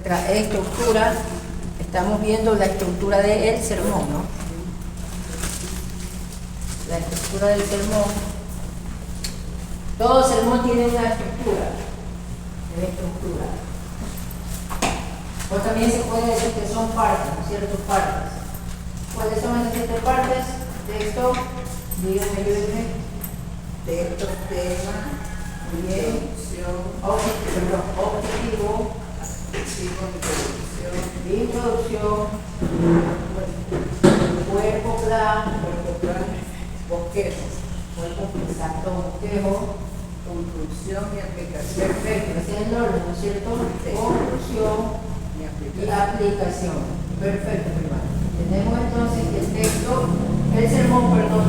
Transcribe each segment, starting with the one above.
nuestra estructura, estamos viendo la estructura del sermón, ¿no? La estructura del sermón. Todo sermón tiene una estructura. O también se puede decir que son partes, ¿no es cierto? Partes. ¿Cuáles son esas 7 partes? Texto, díganme, ayúdenme. Texto, tema, Objetivo, introducción, cuerpo plan, bosquejo, exacto, bosquejo, conclusión y aplicación. perfecto, ese es el orden, ¿no es cierto? Conclusión y aplicación. Perfecto, hermano. Tenemos entonces que el sermón,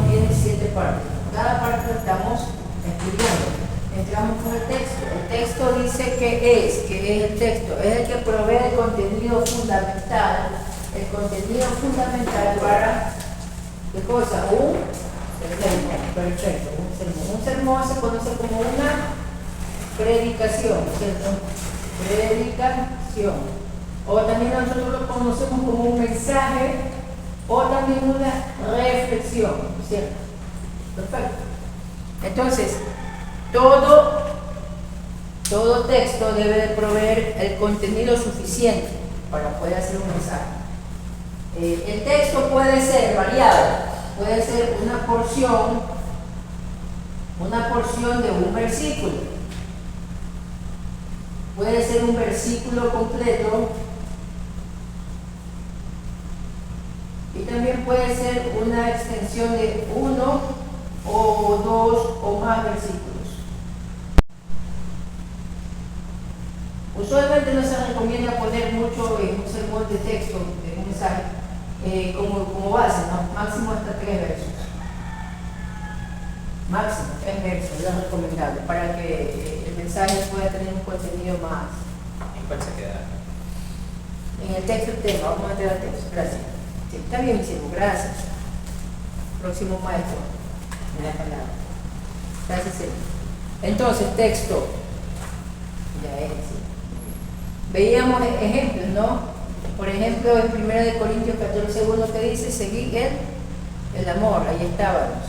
tiene 7 partes. Cada parte lo estamos estudiando. Entramos con el texto. El texto dice que es el texto, es el que provee el contenido fundamental. El contenido fundamental para, ¿qué cosa? Un sermón. Perfecto, un sermón. Un sermón se conoce como una predicación, ¿cierto? Predicación. O también nosotros lo conocemos como un mensaje o también una reflexión, ¿cierto? Perfecto. Entonces, todo texto debe de proveer el contenido suficiente para poder hacer un mensaje. El texto puede ser variado, puede ser una porción de un versículo, puede ser un versículo completo y también puede ser una extensión de 1 o 2 o más versículos. Usualmente no se recomienda poner mucho en un sermón de texto, en un mensaje, como base, ¿no? Máximo hasta 3 versos. Máximo 3 versos es lo recomendable para que el mensaje pueda tener un contenido más. ¿En cuál se queda? En el texto el tema, vamos a meter al texto. Gracias. Sí, está bien, hicimos, gracias. Próximo maestro. Una palabra. Gracias, señor. Entonces, texto. Ya es. ¿Sí? Veíamos ejemplos, ¿no? Por ejemplo, en 1 Corintios 14:1 que dice, seguid el amor, ahí estábamos.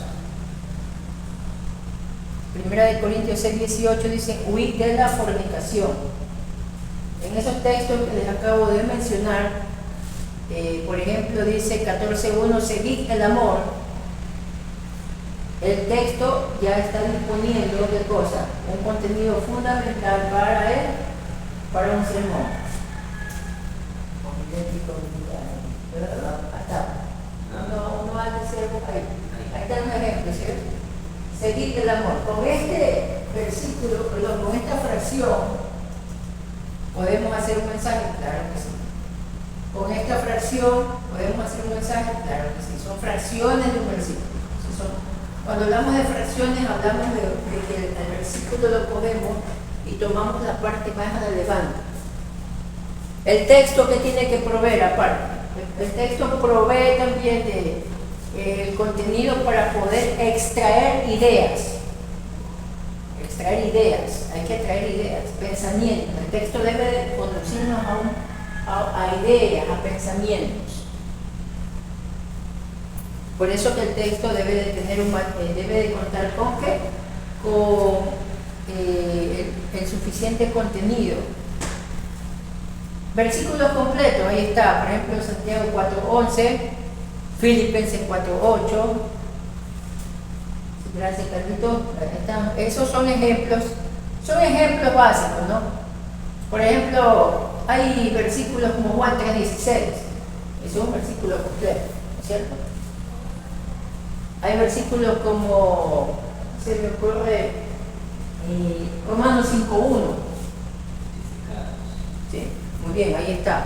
1 Corintios 6:18 dice, huid de la fornicación. En esos textos que les acabo de mencionar, por ejemplo, dice 14:1, seguid el amor. El texto ya está disponiendo de cosas, un contenido fundamental para un sermón. No hay que ser ahí. Ahí está un ejemplo, ¿cierto? Seguid el amor. Con este versículo, con esta fracción, ¿podemos hacer un mensaje? Claro que sí. Con esta fracción, ¿podemos hacer un mensaje? Claro que sí. Son fracciones de un versículo. Cuando hablamos de fracciones, hablamos de que el versículo lo cogemos y tomamos la parte más relevante. El texto que tiene que proveer aparte. El texto provee también el contenido para poder extraer ideas. Hay que traer ideas, pensamientos. El texto debe de conducirnos a ideas, a pensamientos. Por eso que el texto debe de tener debe de contar con el suficiente contenido. Versículos completos, ahí está, por ejemplo, Santiago 4:11, Filipenses 4:8. Gracias, Carlito. Esos son ejemplos básicos, ¿no? Por ejemplo, hay versículos como Juan 3:16, es un versículo completo, ¿no es cierto? Hay versículos como, se me ocurre, Romanos 5:1. ¿Sí? Muy bien, ahí está.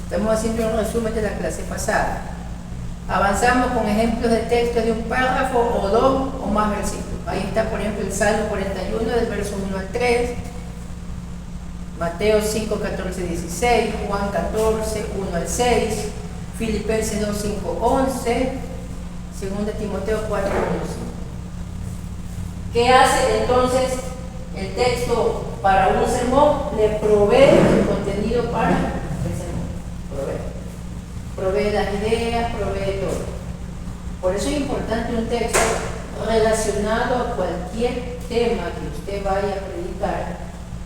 Estamos haciendo un resumen de la clase pasada. Avanzamos con ejemplos de texto de un párrafo o 2 o más versículos. Ahí está, por ejemplo, el Salmo 41 del verso 1 al 3, Mateo 5, 14, 16, Juan 14, 1 al 6, Filipenses 2, 5, 11, 2 Timoteo 4, 1, 5. ¿Qué hace entonces el texto para un sermón? Le provee las ideas, provee todo. Por eso es importante un texto relacionado a cualquier tema que usted vaya a predicar,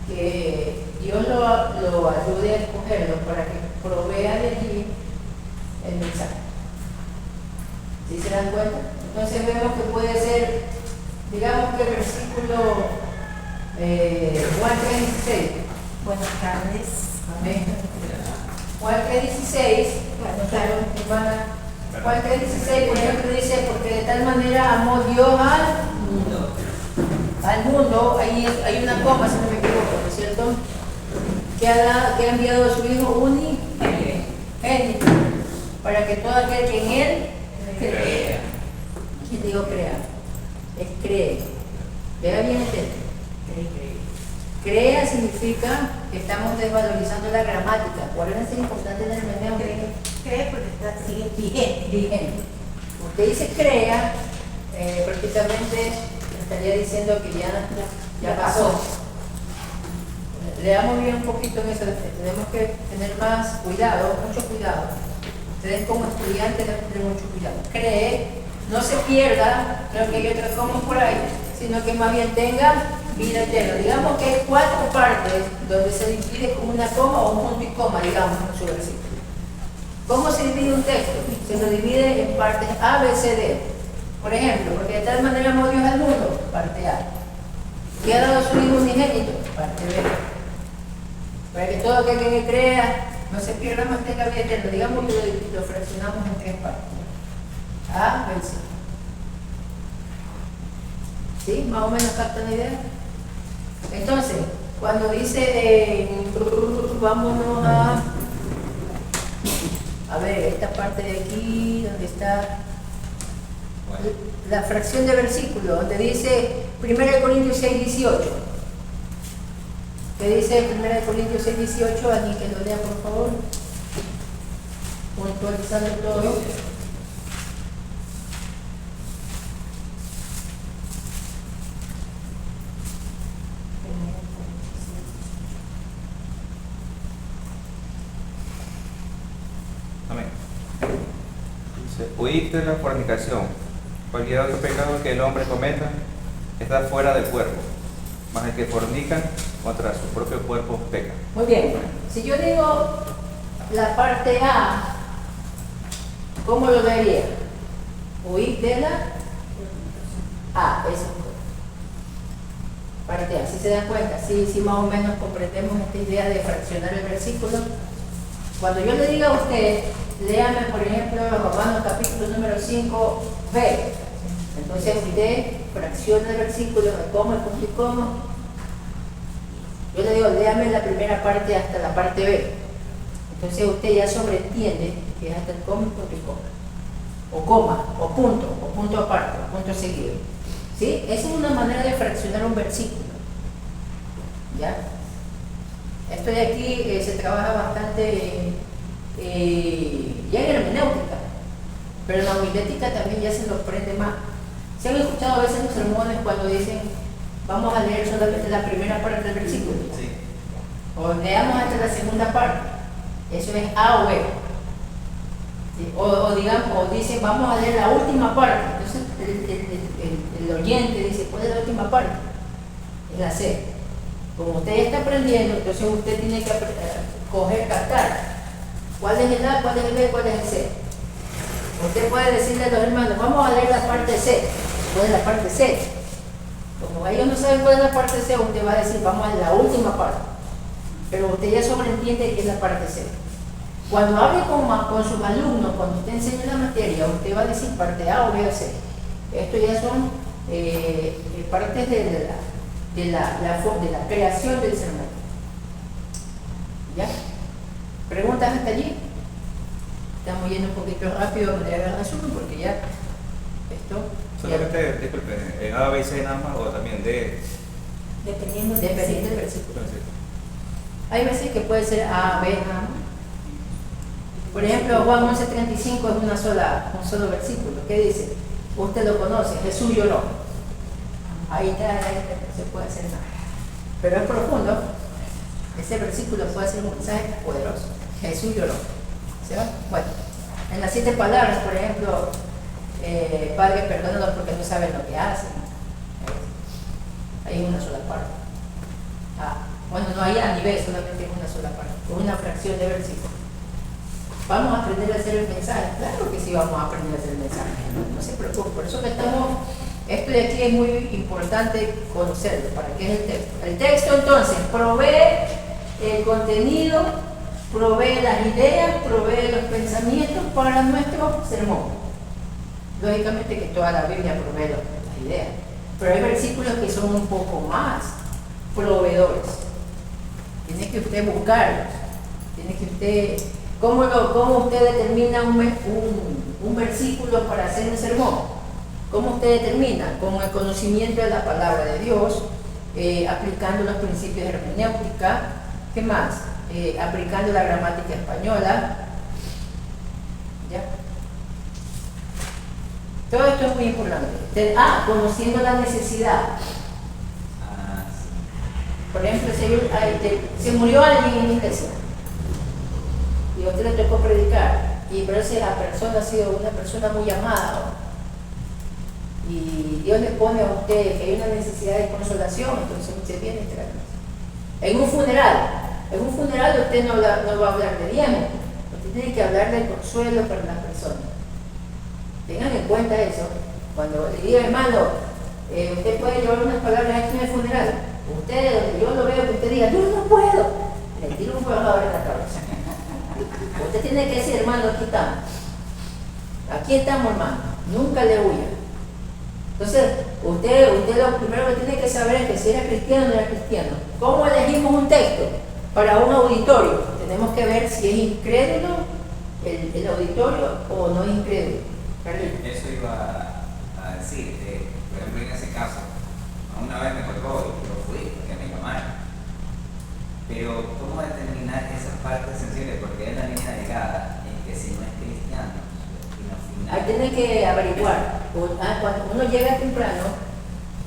que Dios lo ayude a escogerlo para que provea de allí el mensaje. ¿Sí se dan cuenta? Entonces vemos que puede ser, digamos que el versículo Juan 3:16. Buenas tardes. Amén. Juan 3:16, hermana. Juan 3:16, por ejemplo, dice, porque de tal manera amó Dios al mundo, ahí hay una coma, si no me equivoco, ¿no es cierto? Que ha enviado a su Hijo unigénito, para que todo aquel que en Él crea. ¿Quién digo crea? Es cree. Vea bien el texto. Crea significa que estamos desvalorizando la gramática. ¿Cuál es importante en el hermenéutica? Cree porque sigue vigente. Vigente. Usted dice crea, prácticamente estaría diciendo que ya pasó. Leamos bien un poquito en eso. Tenemos que tener más cuidado, mucho cuidado. Ustedes como estudiantes deben tener mucho cuidado. Cree, no se pierda, creo que hay otras comas por ahí, sino que más bien tenga vida eterna. Digamos que hay 4 partes donde se divide con una coma o un punto y coma, digamos, en su versículo. ¿Cómo se divide un texto? Se lo divide en partes A, B, C, D. Por ejemplo, porque de tal manera amó Dios al mundo, parte A. Y ha dado a su Hijo unigénito, parte B. Para que todo aquel que crea no se pierda, más tenga vida eterna. Digamos que lo fraccionamos en 3 partes. A, B, C. ¿Sí? ¿Más o menos captan la idea? Entonces, cuando dice, vámonos a ver, esta parte de aquí, donde está la fracción de versículo, donde dice 1 Corintios 6:18. ¿Qué dice 1 Corintios 6:18? Alguien que lo lea, por favor. Puntualizando todo. Amén. Dice, huid de la fornicación. Cualquier otro pecado que el hombre cometa está fuera del cuerpo, mas el que fornica contra su propio cuerpo peca. Muy bien. Si yo digo la parte A, ¿cómo lo leería? Huid de la A, eso. Parte A, si se dan cuenta, si más o menos comprendemos esta idea de fraccionar el versículo. Cuando yo le diga a usted, léame por ejemplo Romanos capítulo número 5b, entonces usted fracciona el versículo, me coma, punto y coma. Yo le digo, léame la primera parte hasta la parte B. Entonces usted ya sobreentiende que es hasta el coma, punto y coma. O coma, o punto aparte, o punto seguido. ¿Sí? Esa es una manera de fraccionar un versículo. ¿Ya? Esto de aquí se trabaja bastante ya en hermenéutica, pero en la homilética también ya se nos prende más. ¿Se han escuchado a veces los sermones cuando dicen vamos a leer solamente la primera parte del versículo? Sí. O leamos hasta la segunda parte. Eso es A o B. ¿Sí? O digamos, o dicen vamos a leer la última parte. Entonces el oyente dice ¿cuál es la última parte? Es la C. Como usted ya está aprendiendo, entonces usted tiene que captar cuál es el A, cuál es el B, cuál es el C. Usted puede decirle a los hermanos, vamos a leer la parte C, cuál es la parte C. Como ellos no saben cuál es la parte C, usted va a decir, vamos a la última parte. Pero usted ya sobreentiende que es la parte C. Cuando hable con sus alumnos, cuando usted enseñe la materia, usted va a decir parte A o B o C. Esto ya son partes de la creación del sermón. ¿Ya? ¿Preguntas hasta allí? Estamos yendo un poquito rápido de manera de resumen porque ya esto... Solamente, disculpe, en A, B y C nada más, o también D. Dependiendo Del versículo. Hay veces que puede ser A, B, nada más. Por ejemplo, Juan 11:35 es un solo versículo. ¿Qué dice? Usted lo conoce, Jesús lloró. Ahí está, no se puede hacer nada. Pero es profundo. Ese versículo puede ser un mensaje poderoso. Jesús lloró. ¿Se va? Bueno. En las 7 palabras, por ejemplo, Padre, perdónalos porque no saben lo que hacen. Hay una sola parte. Bueno, no hay a nivel, solamente una sola parte, con una fracción de versículo. ¿Vamos a aprender a hacer el mensaje? Claro que sí vamos a aprender a hacer el mensaje, no se preocupe. Por eso que esto de aquí es muy importante conocerlo. ¿Para qué es el texto? El texto entonces provee el contenido, provee las ideas, provee los pensamientos para nuestro sermón. Lógicamente que toda la Biblia provee las ideas, pero hay versículos que son un poco más proveedores. Tiene que usted buscarlos, tiene que usted... ¿Cómo usted determina un versículo para hacer un sermón? ¿Cómo usted determina? Con el conocimiento de la palabra de Dios, aplicando los principios de hermenéutica, ¿qué más? Aplicando la gramática española. ¿Ya? Todo esto es muy importante. Conociendo la necesidad. Por ejemplo, se murió alguien en la iglesia y a usted le tocó predicar, pero esa persona ha sido una persona muy amada, y Dios le pone a usted que hay una necesidad de consolación, entonces usted viene y trae. En un funeral usted no va a hablar de diezmo, usted tiene que hablar del consuelo para las personas. Tengan en cuenta eso. Cuando le diga, hermano, usted puede llevar unas palabras aquí en el funeral, usted, donde yo lo veo, que usted diga, yo no puedo, le tiro un jugador en la cabeza. Usted tiene que decir, hermano, aquí estamos, hermano, nunca le huya. Entonces, usted lo primero que tiene que saber es que si era cristiano o no era cristiano. ¿Cómo elegimos un texto para un auditorio? Tenemos que ver si es incrédulo el auditorio o no es incrédulo. Eso iba a decir, por ejemplo, en ese caso, una vez me tocó, yo fui, porque me llamaron. Pero, ¿cómo determinar esas partes sensibles? Porque es la línea de llegada en que si no es cristiano, Ahí tiene que averiguar. Cuando uno llega temprano,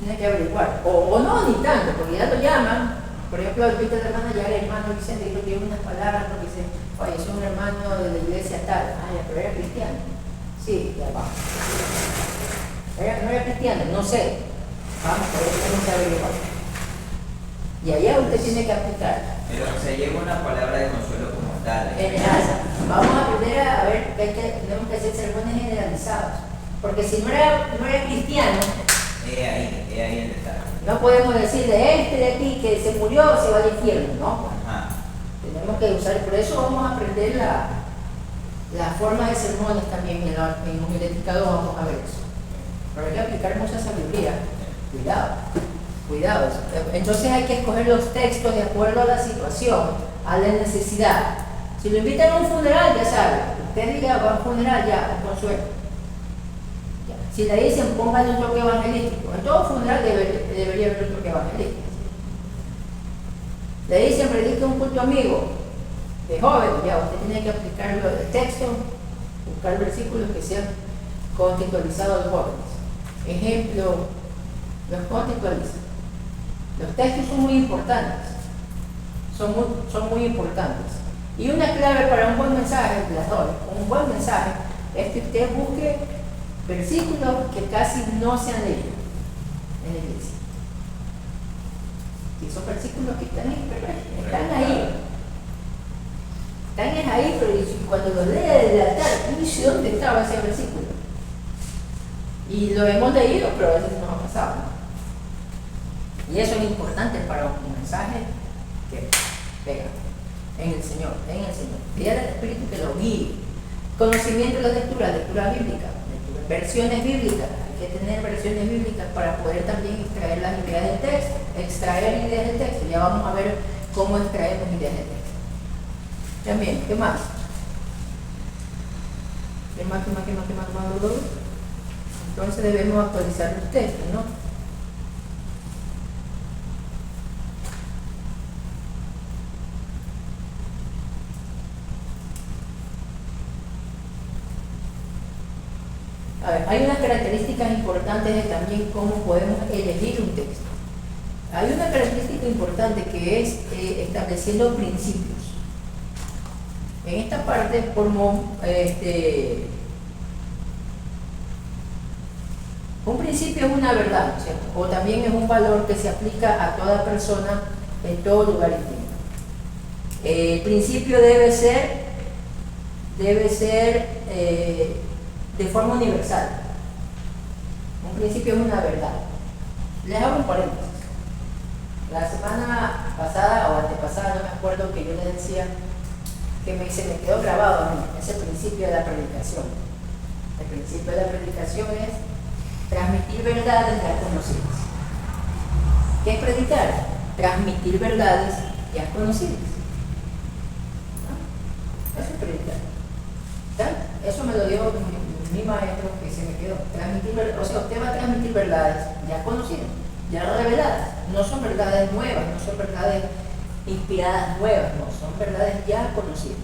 tiene que averiguar. O no, ni tanto, porque ya lo llaman. Por ejemplo, ahorita la hermana ya era hermano Vicente, y tiene unas palabras porque dice, oye, es un hermano de la iglesia tal. Pero era cristiano. Sí, ya va. No era cristiano, no sé. Vamos, por eso tenemos que averiguar. Y allá usted tiene que aplicar. pero se lleva una palabra de consuelo como tal. Vamos a aprender a ver que tenemos que hacer sermones generalizados. Porque si no era cristiano, Es ahí el detalle. no podemos decir de aquí que se murió, se va al infierno, ¿no? Ajá. Tenemos que usar, por eso vamos a aprender la forma de sermones también en homilética 2, vamos a ver eso. Pero hay que aplicar mucha sabiduría. Cuidado. Entonces hay que escoger los textos de acuerdo a la situación, a la necesidad. Si lo invitan a un funeral, ya sabe. Usted diga, va a un funeral, ya, un consuelo. Ya. Si le dicen, póngale un toque evangelístico. En todo funeral debería haber un toque evangelístico. Le dicen, predique un culto amigo de jóvenes, ya usted tiene que aplicar el texto, buscar versículos que sean contextualizados a los jóvenes. Ejemplo, los contextualizan. Los textos son muy importantes. Son muy importantes. Y una clave para un buen mensaje, un buen mensaje, es que usted busque versículos que casi no se han leído en la iglesia. Y son versículos que están ahí. Están ahí, pero cuando los lee desde el altar, no sé dónde estaba ese versículo. Y lo hemos leído, pero a veces nos ha pasado, ¿no? Y eso es importante para un mensaje que pega en el Señor. Pídale al Espíritu que lo guíe. Conocimiento de la lectura bíblica, versiones bíblicas. Hay que tener versiones bíblicas para poder también extraer las ideas del texto. Extraer ideas del texto. Ya vamos a ver cómo extraemos ideas del texto. También, ¿qué más? ¿Qué más? Entonces debemos actualizar los textos, ¿no? A ver, hay unas características importantes de también cómo podemos elegir un texto. Hay una característica importante que es estableciendo principios. En esta parte formó un principio es una verdad, ¿cierto? O también es un valor que se aplica a toda persona en todo lugar y tiempo. El principio debe ser de forma universal. Un principio es una verdad. Les hago un paréntesis. La semana pasada o antepasada, no me acuerdo, que yo les decía que se me quedó grabado a mí, ese principio de la predicación. El principio de la predicación es transmitir verdades ya conocidas. ¿Qué es predicar? Transmitir verdades ya conocidas. ¿No? Eso es predicar. ¿Está? Eso me lo dio mi maestro, que se me quedó. O sea, usted va a transmitir verdades ya conocidas, ya reveladas. No son verdades nuevas, no son verdades inspiradas nuevas, no, son verdades ya conocidas.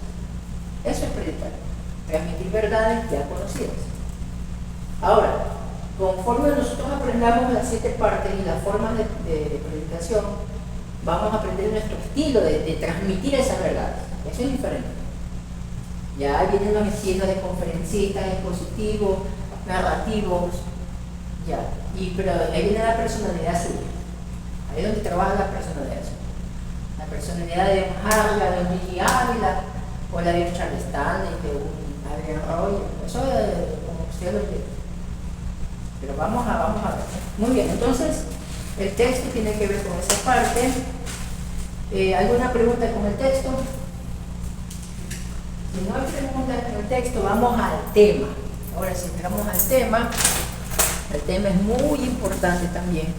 Eso es predicar, transmitir verdades ya conocidas. Ahora, conforme nosotros aprendamos las 7 partes y las formas de predicación, vamos a aprender nuestro estilo de transmitir esas verdades. Eso es diferente. Ya vienen los estilos de conferencistas, expositivos, narrativos, ya. Pero ahí viene la personalidad suya. Ahí es donde trabaja la personalidad suya. La personalidad de un Harla, de un Gigi Ávila, o la de un Charles Stanley, de un Adrian Roy. Eso es como usted lo quiera. Pero vamos a ver. Muy bien, entonces el texto tiene que ver con esa parte. ¿Alguna pregunta con el texto? Si no hay preguntas con el texto, vamos al tema. Ahora, si entramos al tema, el tema es muy importante también.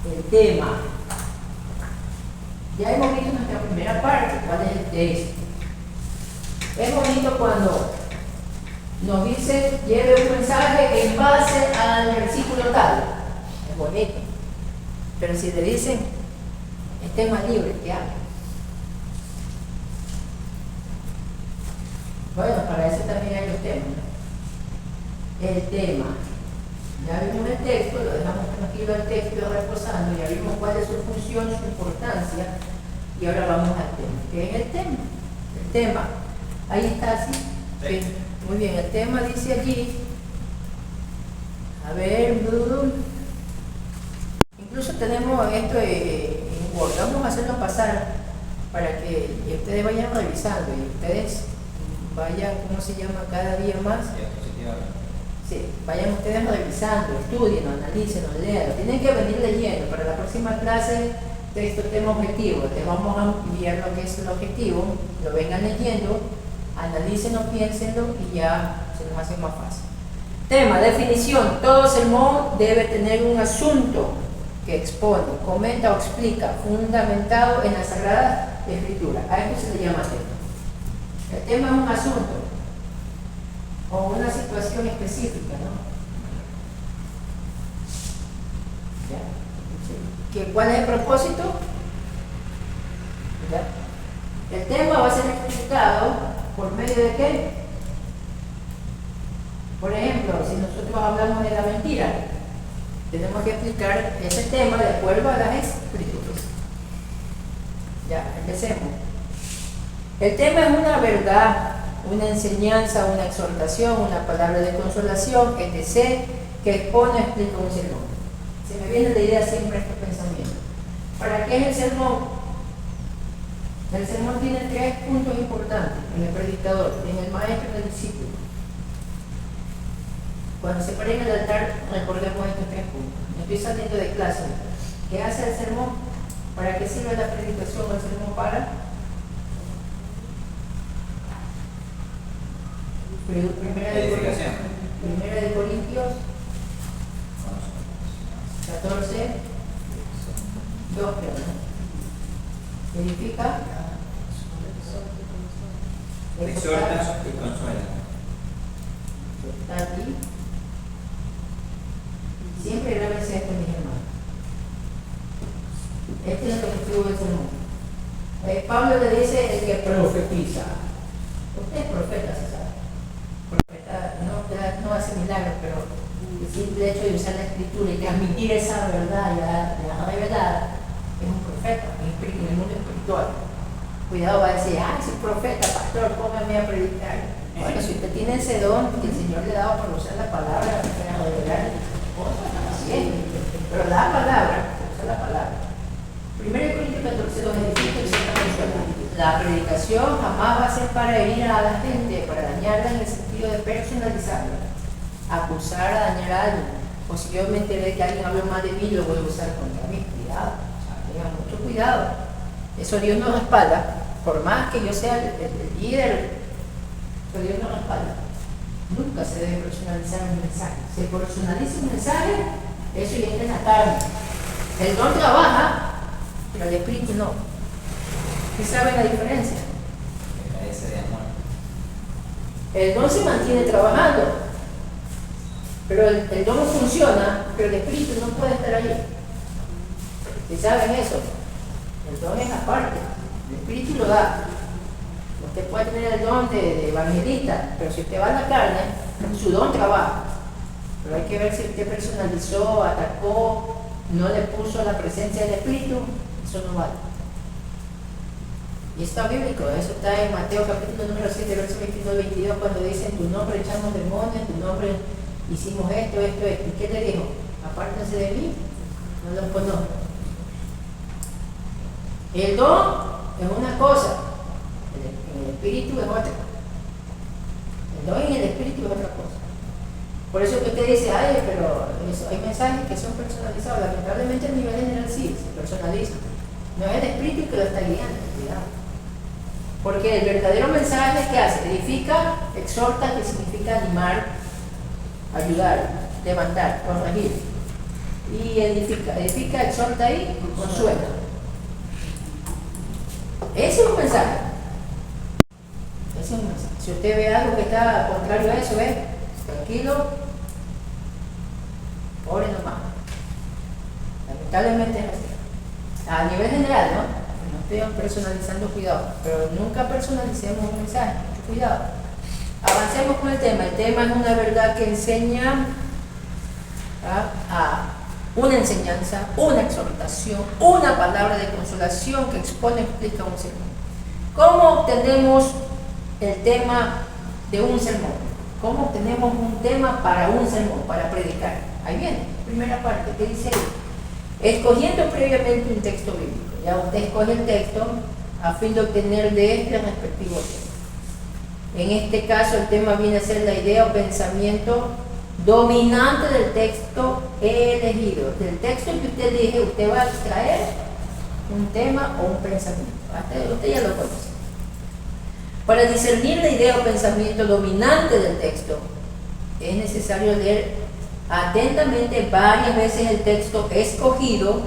El tema. Ya hemos visto nuestra primera parte, cuál es el texto. Es bonito cuando nos dice, lleve un mensaje en base al versículo tal. Es bonito. Pero si le dicen, es tema libre, ¿qué hago? Bueno, para eso también hay los temas, ¿no? El tema. Ya vimos el texto, lo dejamos tranquilo el texto reposando, ya vimos cuál es su función, su importancia, y ahora vamos al tema. ¿Qué es el tema? El tema. Ahí está, ¿sí? Sí. Muy bien, el tema dice allí, a ver, incluso tenemos esto en Word, vamos a hacerlo pasar para que ustedes vayan revisando y ustedes vayan, ¿cómo se llama?, cada día más. Sí, vayan ustedes revisando, estudien, analicen, lean, tienen que venir leyendo. Para la próxima clase, texto, tema, objetivo, les vamos a enviar lo que es el objetivo, lo vengan leyendo, analícenlo, piénsenlo y ya se nos hace más fácil. Tema, definición. Todo sermón debe tener un asunto que expone, comenta o explica, fundamentado en la Sagrada Escritura. A esto se le llama tema. El tema es un asunto o una situación específica, ¿no? ¿Ya? ¿Cuál es el propósito? ¿Ya? El tema va a ser explicado ¿por medio de qué? Por ejemplo, si nosotros hablamos de la mentira, tenemos que explicar ese tema de acuerdo a las Escrituras. Ya, empecemos. El tema es una verdad, una enseñanza, una exhortación, una palabra de consolación, etc., que expone o explica un sermón. Se me viene la idea siempre este pensamiento. ¿Para qué es el sermón? El sermón tiene 3 puntos importantes en el predicador, en el maestro y en el discípulo. Cuando se pare en el altar, recordemos estos 3 puntos. Estoy saliendo de clase. ¿Qué hace el sermón? ¿Para qué sirve la predicación o el sermón? Para Primera de Corintios 14, 2, verifica, Exhorta y consuela. Está aquí. Siempre grábense esto, mis hermanos. Este es el objetivo del sermón. Pablo le dice el que profetiza. Usted es profeta, se sabe. Profeta no hace milagros, pero el simple hecho de usar la escritura y transmitir esa verdad, la revelada, es un profeta en el mundo espiritual. Cuidado, va a decir, ay, soy profeta, pastor, póngame a predicar. Bueno, si usted tiene ese don que el Señor le ha dado para usar la palabra, para revelar cosas, así es. Pero la palabra, usa la palabra. 1 Corintios 14, 2, la predicación jamás va a ser para herir a la gente, para dañarla en el sentido de personalizarla, acusar a dañar a alguien. O si yo me enteré que alguien habló más de mí, lo voy a usar contra mí. Cuidado, tengan mucho cuidado. Eso Dios nos respalda. Por más que yo sea el líder, pero Dios nos respalda. Nunca se debe personalizar un mensaje. Se personaliza un mensaje, eso ya está en la carne. El don trabaja, pero el espíritu no. ¿Qué saben la diferencia? Me parece de amor. El don se mantiene trabajando, pero el don funciona, pero el espíritu no puede estar allí. ¿Sí saben eso? El don es aparte, el espíritu lo da. Usted puede tener el don de evangelista, pero si usted va a la carne, su don trabaja. Pero hay que ver si usted personalizó, atacó, no le puso la presencia del espíritu, eso no vale. Y está bíblico, eso está en Mateo capítulo número 7, verso 21-22, cuando dice, en tu nombre echamos demonios, en tu nombre hicimos esto. ¿Y qué le dijo? Apártense de mí, no los conozco. El don es una cosa, el espíritu es otra. El don y el espíritu es otra cosa. Por eso que usted dice, ay, pero hay mensajes que son personalizados. Lamentablemente el nivel general sí, se personaliza. No es el espíritu que lo está guiando, cuidado. Porque el verdadero mensaje que hace, edifica, exhorta, que significa animar, ayudar, levantar, corregir. Y edifica, exhorta y consuela. Ese es un mensaje. Ese es un mensaje. Si usted ve algo que está contrario a eso, tranquilo, ore nomás. Lamentablemente es así. A nivel general, ¿no? No estoy personalizando, cuidado, pero nunca personalicemos un mensaje, mucho cuidado. Avancemos con el tema. El tema es una verdad que enseña a una enseñanza, una exhortación, una palabra de consolación que expone, explica un sermón. ¿Cómo obtenemos el tema de un sermón? ¿Cómo obtenemos un tema para un sermón, para predicar? Ahí viene, primera parte, que dice ahí. Escogiendo previamente un texto bíblico. Ya usted escoge el texto a fin de obtener de este el respectivo tema. En este caso el tema viene a ser la idea o pensamiento dominante del texto elegido. Del texto que usted elige, usted va a extraer un tema o un pensamiento. Usted ya lo conoce. Para discernir la idea o pensamiento dominante del texto, es necesario leer atentamente varias veces el texto escogido.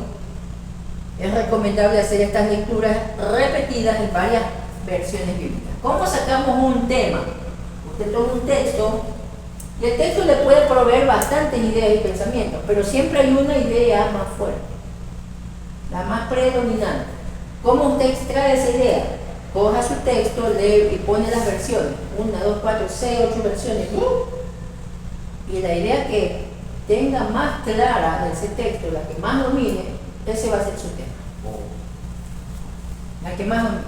Es recomendable hacer estas lecturas repetidas en varias versiones bíblicas. ¿Cómo sacamos un tema? Usted toma un texto y el texto le puede proveer bastantes ideas y pensamientos, pero siempre hay una idea más fuerte, la más predominante. ¿Cómo usted extrae esa idea? Coja su texto, lee y pone las versiones, 1, 2, 4, 6, 8 versiones, y la idea que tenga más clara de ese texto, la que más domine, ese va a ser su tema. La que más domine.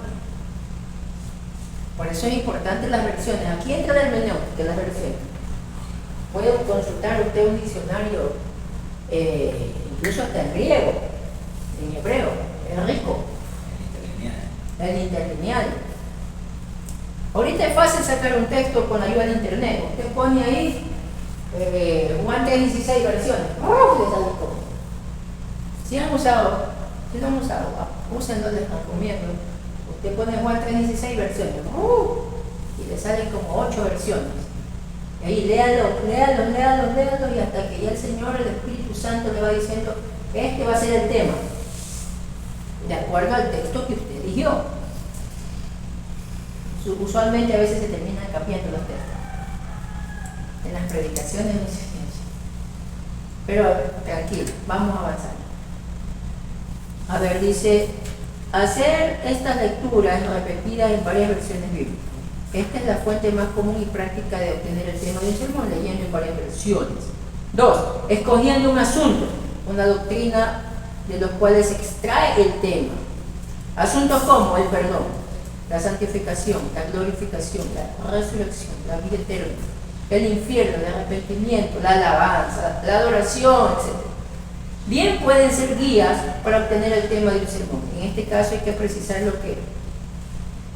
Por eso es importante las versiones. Aquí entra el hermenéutica de las versiones. Puede consultar usted un diccionario, incluso hasta en griego, en hebreo, es rico. El interlineal. Ahorita es fácil sacar un texto con ayuda de internet. Usted pone ahí Juan 3:16 versiones. ¡Oh! Le sale todo. Si han usado, si no han usado, úsenlo, les recomiendo. Usted pone Juan 3:16 versiones. Y le salen como 8 versiones. Y ahí léalo y hasta que ya el Señor, el Espíritu Santo le va diciendo, este va a ser el tema, de acuerdo al texto que usted eligió. Usualmente a veces se terminan cambiando los textos. En las predicaciones no existe eso. Pero tranquilo, vamos a avanzar. A ver, dice, hacer estas lecturas repetidas en varias versiones bíblicas. Esta es la fuente más común y práctica de obtener el tema de un sermón, leyendo en varias versiones. 2. Escogiendo un asunto, una doctrina de los cuales se extrae el tema. Asuntos como el perdón, la santificación, la glorificación, la resurrección, la vida eterna, el infierno, el arrepentimiento, la alabanza, la adoración, etc. Bien pueden ser guías para obtener el tema de un sermón. En este caso hay que precisar lo que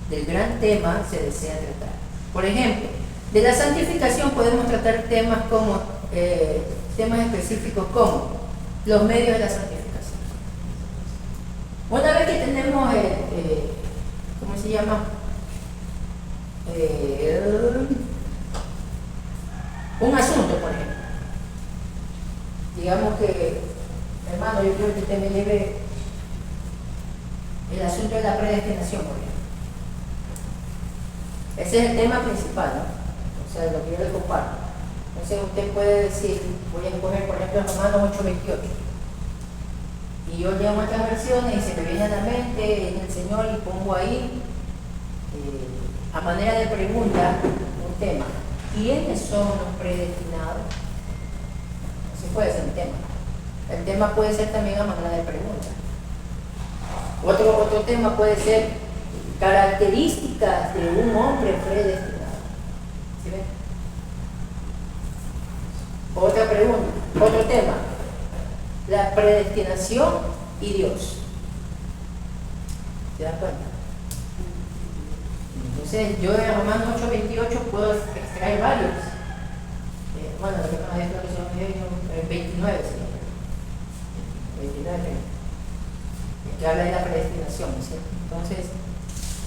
del gran tema se desea tratar. Por ejemplo, de la santificación podemos tratar temas como temas específicos como los medios de la santificación. Una vez que tenemos ¿cómo se llama? Un asunto, por ejemplo. Digamos que, hermano, yo quiero que usted me lleve el asunto de la predestinación, por ejemplo. Ese es el tema principal, ¿no? O sea, lo que yo le comparto. Entonces usted puede decir, voy a escoger, por ejemplo, Romanos 8:28. Y yo leo otras versiones y se me viene a la mente en el Señor y pongo ahí, a manera de pregunta, un tema. ¿Quiénes son los predestinados? Ese puede ser un tema. El tema puede ser también a manera de pregunta. Otro tema puede ser características de un hombre predestinado. ¿Sí ven? Otra pregunta, otro tema. La predestinación y Dios. ¿Se dan cuenta? Entonces, yo de Romanos 8:28 puedo extraer varios. Bueno, lo que no es la versión de 29, ¿sí? 29, que habla de la predestinación, ¿sí? Entonces,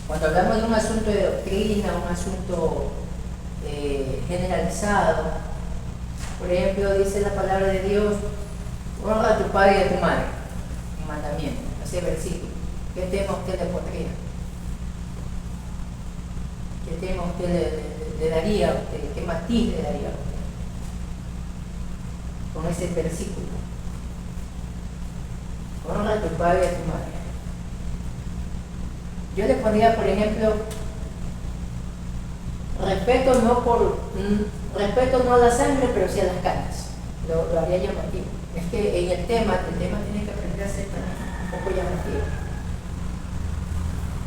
cuando hablamos de un asunto de doctrina, un asunto generalizado, por ejemplo, dice la palabra de Dios, honra a tu padre y a tu madre, un mandamiento, ese versículo. ¿Qué tema usted le pondría? ¿Qué tema usted le daría a usted? ¿Qué matiz le daría a usted con ese versículo? Honra a tu padre y a tu madre. Yo le pondría, por ejemplo, respeto no a la sangre, pero sí a las canas. Lo haría llamativo. Es que en el tema tiene que aprender a ser un poco llamativo.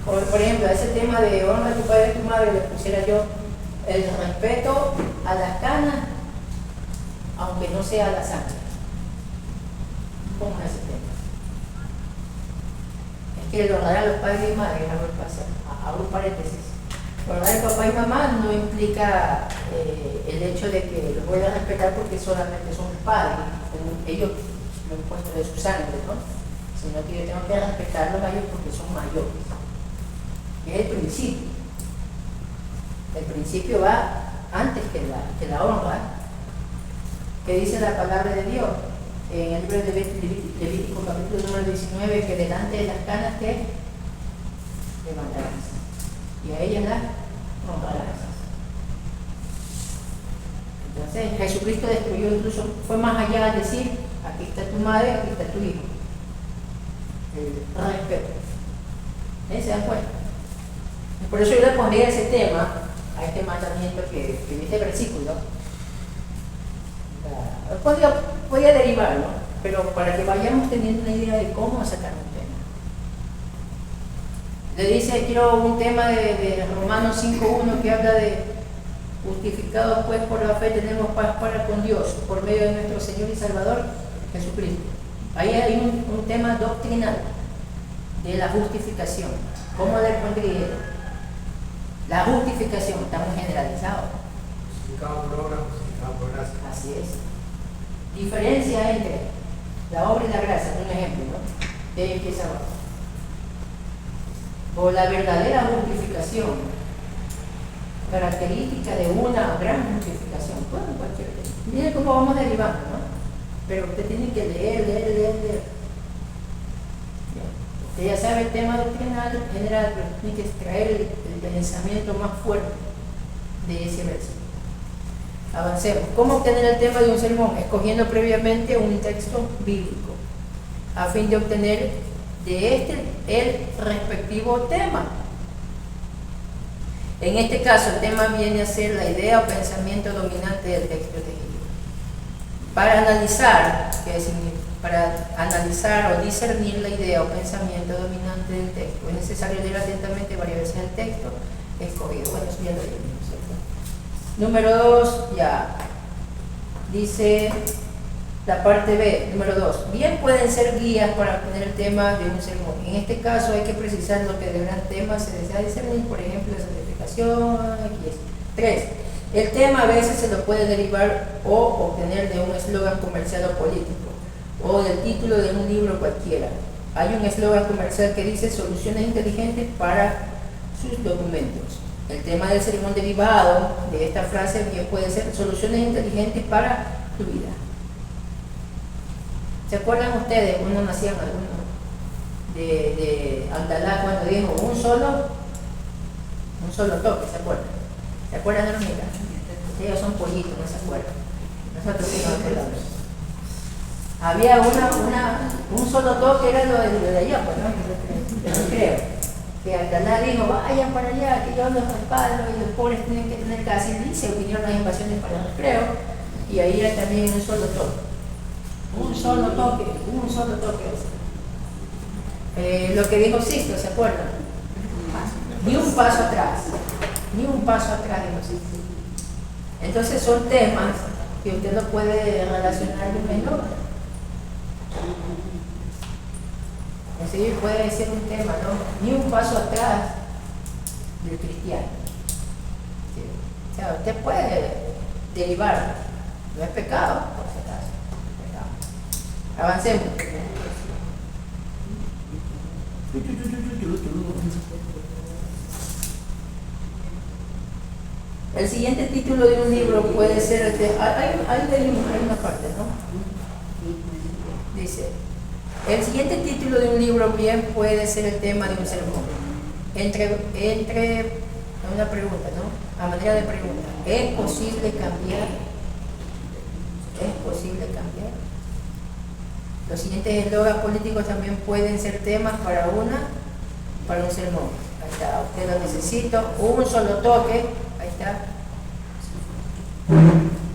Por ejemplo, a ese tema de honra a tu padre y a tu madre le pusiera yo el respeto a las canas, aunque no sea a la sangre. ¿Cómo es ese tema? Es que el honrar a los padres y madres, hago un paréntesis. Honrar a papá y mamá no implica el hecho de que los voy a respetar porque solamente son mis padres, ellos lo han puesto de su sangre, ¿no? Sino que yo tengo que respetarlos a ellos porque son mayores. Es el principio. El principio va antes que la honra, que dice la palabra de Dios en el libro de Levítico capítulo número 19, que delante de las canas te levantarás y a ellas las honrarás. Entonces Jesucristo destruyó, incluso fue más allá de decir, aquí está tu madre, aquí está tu hijo. El respeto. ¿Se dan cuenta? Por eso yo le pondría ese tema a este mandamiento que este versículo. Podría derivarlo, pero para que vayamos teniendo una idea de cómo sacar un tema. Le dice, quiero un tema de Romanos 5:1 que habla de justificados pues por la fe tenemos paz para con Dios por medio de nuestro Señor y Salvador Jesucristo. Ahí hay un tema doctrinal de la justificación. ¿Cómo le pondría? La justificación está muy generalizado. Justificado por obra, justificado por gracia. Así es. Diferencia entre la obra y la gracia, un ejemplo, ¿no? De ahí empieza abajo. O la verdadera justificación, característica de una gran justificación. Bueno, cualquier tema. Miren cómo vamos derivando, ¿no? Pero usted tiene que leer. Usted ya sabe el tema doctrinal general, pero tiene que extraer el pensamiento más fuerte de ese versículo. Avancemos. ¿Cómo obtener el tema de un sermón? Escogiendo previamente un texto bíblico, a fin de obtener de este el respectivo tema. En este caso, el tema viene a ser la idea o pensamiento dominante del texto tejido. Para analizar, ¿qué significa? para analizar o discernir la idea o pensamiento dominante del texto. Es necesario leer atentamente varias veces el texto escogido. Bueno, eso ya lo leímos, ¿cierto? Número 2, ya. Dice la parte B, número 2. Bien pueden ser guías para poner el tema de un sermón. En este caso hay que precisar lo que de gran tema se desea discernir, por ejemplo, la santificación, aquí es. 3. El tema a veces se lo puede derivar o obtener de un eslogan comercial o político, o del título de un libro cualquiera. Hay un eslogan comercial que dice soluciones inteligentes para sus documentos. El tema del sermón derivado de esta frase bien puede ser soluciones inteligentes para tu vida. ¿Se acuerdan ustedes? Uno nacían algunos de Andalá cuando dijo un solo toque, ¿se acuerdan? ¿Se acuerdan de los mitas? Ellos son pollitos, no se acuerdan. Nosotros sí nos acordamos. Había un solo toque, era lo de allá, pues, ¿no? Yo creo que Alcalá dijo, vayan para allá, que yo los respaldo y los pobres tienen que tener casa, y se vinieron las invasiones para el recreo, y ahí era también un solo toque. Un solo toque. Lo que dijo Sisto, ¿se acuerdan? Ni un paso atrás dijo Sisto. Entonces son temas que usted no puede relacionar de un eslogan. Así puede ser un tema, ¿no? Ni un paso atrás del cristiano. ¿Sí? O sea, usted puede derivar, no es pecado, por si acaso, no es pecado. Avancemos. El siguiente título de un libro puede ser el de... Hay una parte, ¿no? Dice, el siguiente título de un libro bien puede ser el tema de un sermón. Una pregunta, ¿no? A manera de pregunta, ¿es posible cambiar? Los siguientes eslogans políticos también pueden ser temas para un sermón. Ahí está, usted lo necesito, un solo toque, ahí está.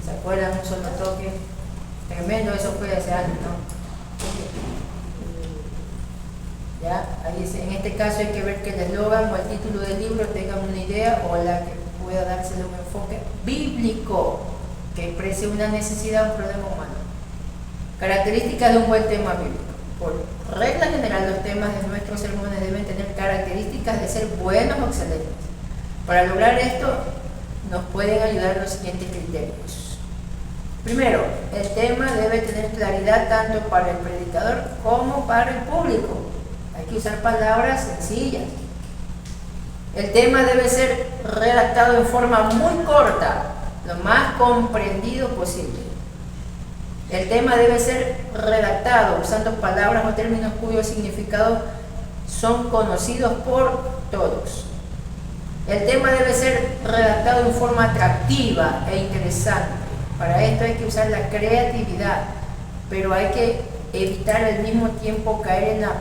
¿Se acuerdan? Un solo toque. Tremendo, eso fue hace años, ¿no? ¿Ya? Ahí dice, en este caso hay que ver que el eslogan o el título del libro tengan una idea o la que pueda dársele un enfoque bíblico que exprese una necesidad o un problema humano. Características de un buen tema bíblico. Por regla general, los temas de nuestros sermones deben tener características de ser buenos o excelentes. Para lograr esto, nos pueden ayudar los siguientes criterios. Primero, el tema debe tener claridad tanto para el predicador como para el público. Hay que usar palabras sencillas. El tema debe ser redactado en forma muy corta, lo más comprendido posible. El tema debe ser redactado usando palabras o términos cuyos significados son conocidos por todos. El tema debe ser redactado en forma atractiva e interesante. Para esto hay que usar la creatividad, pero hay que evitar al mismo tiempo caer en la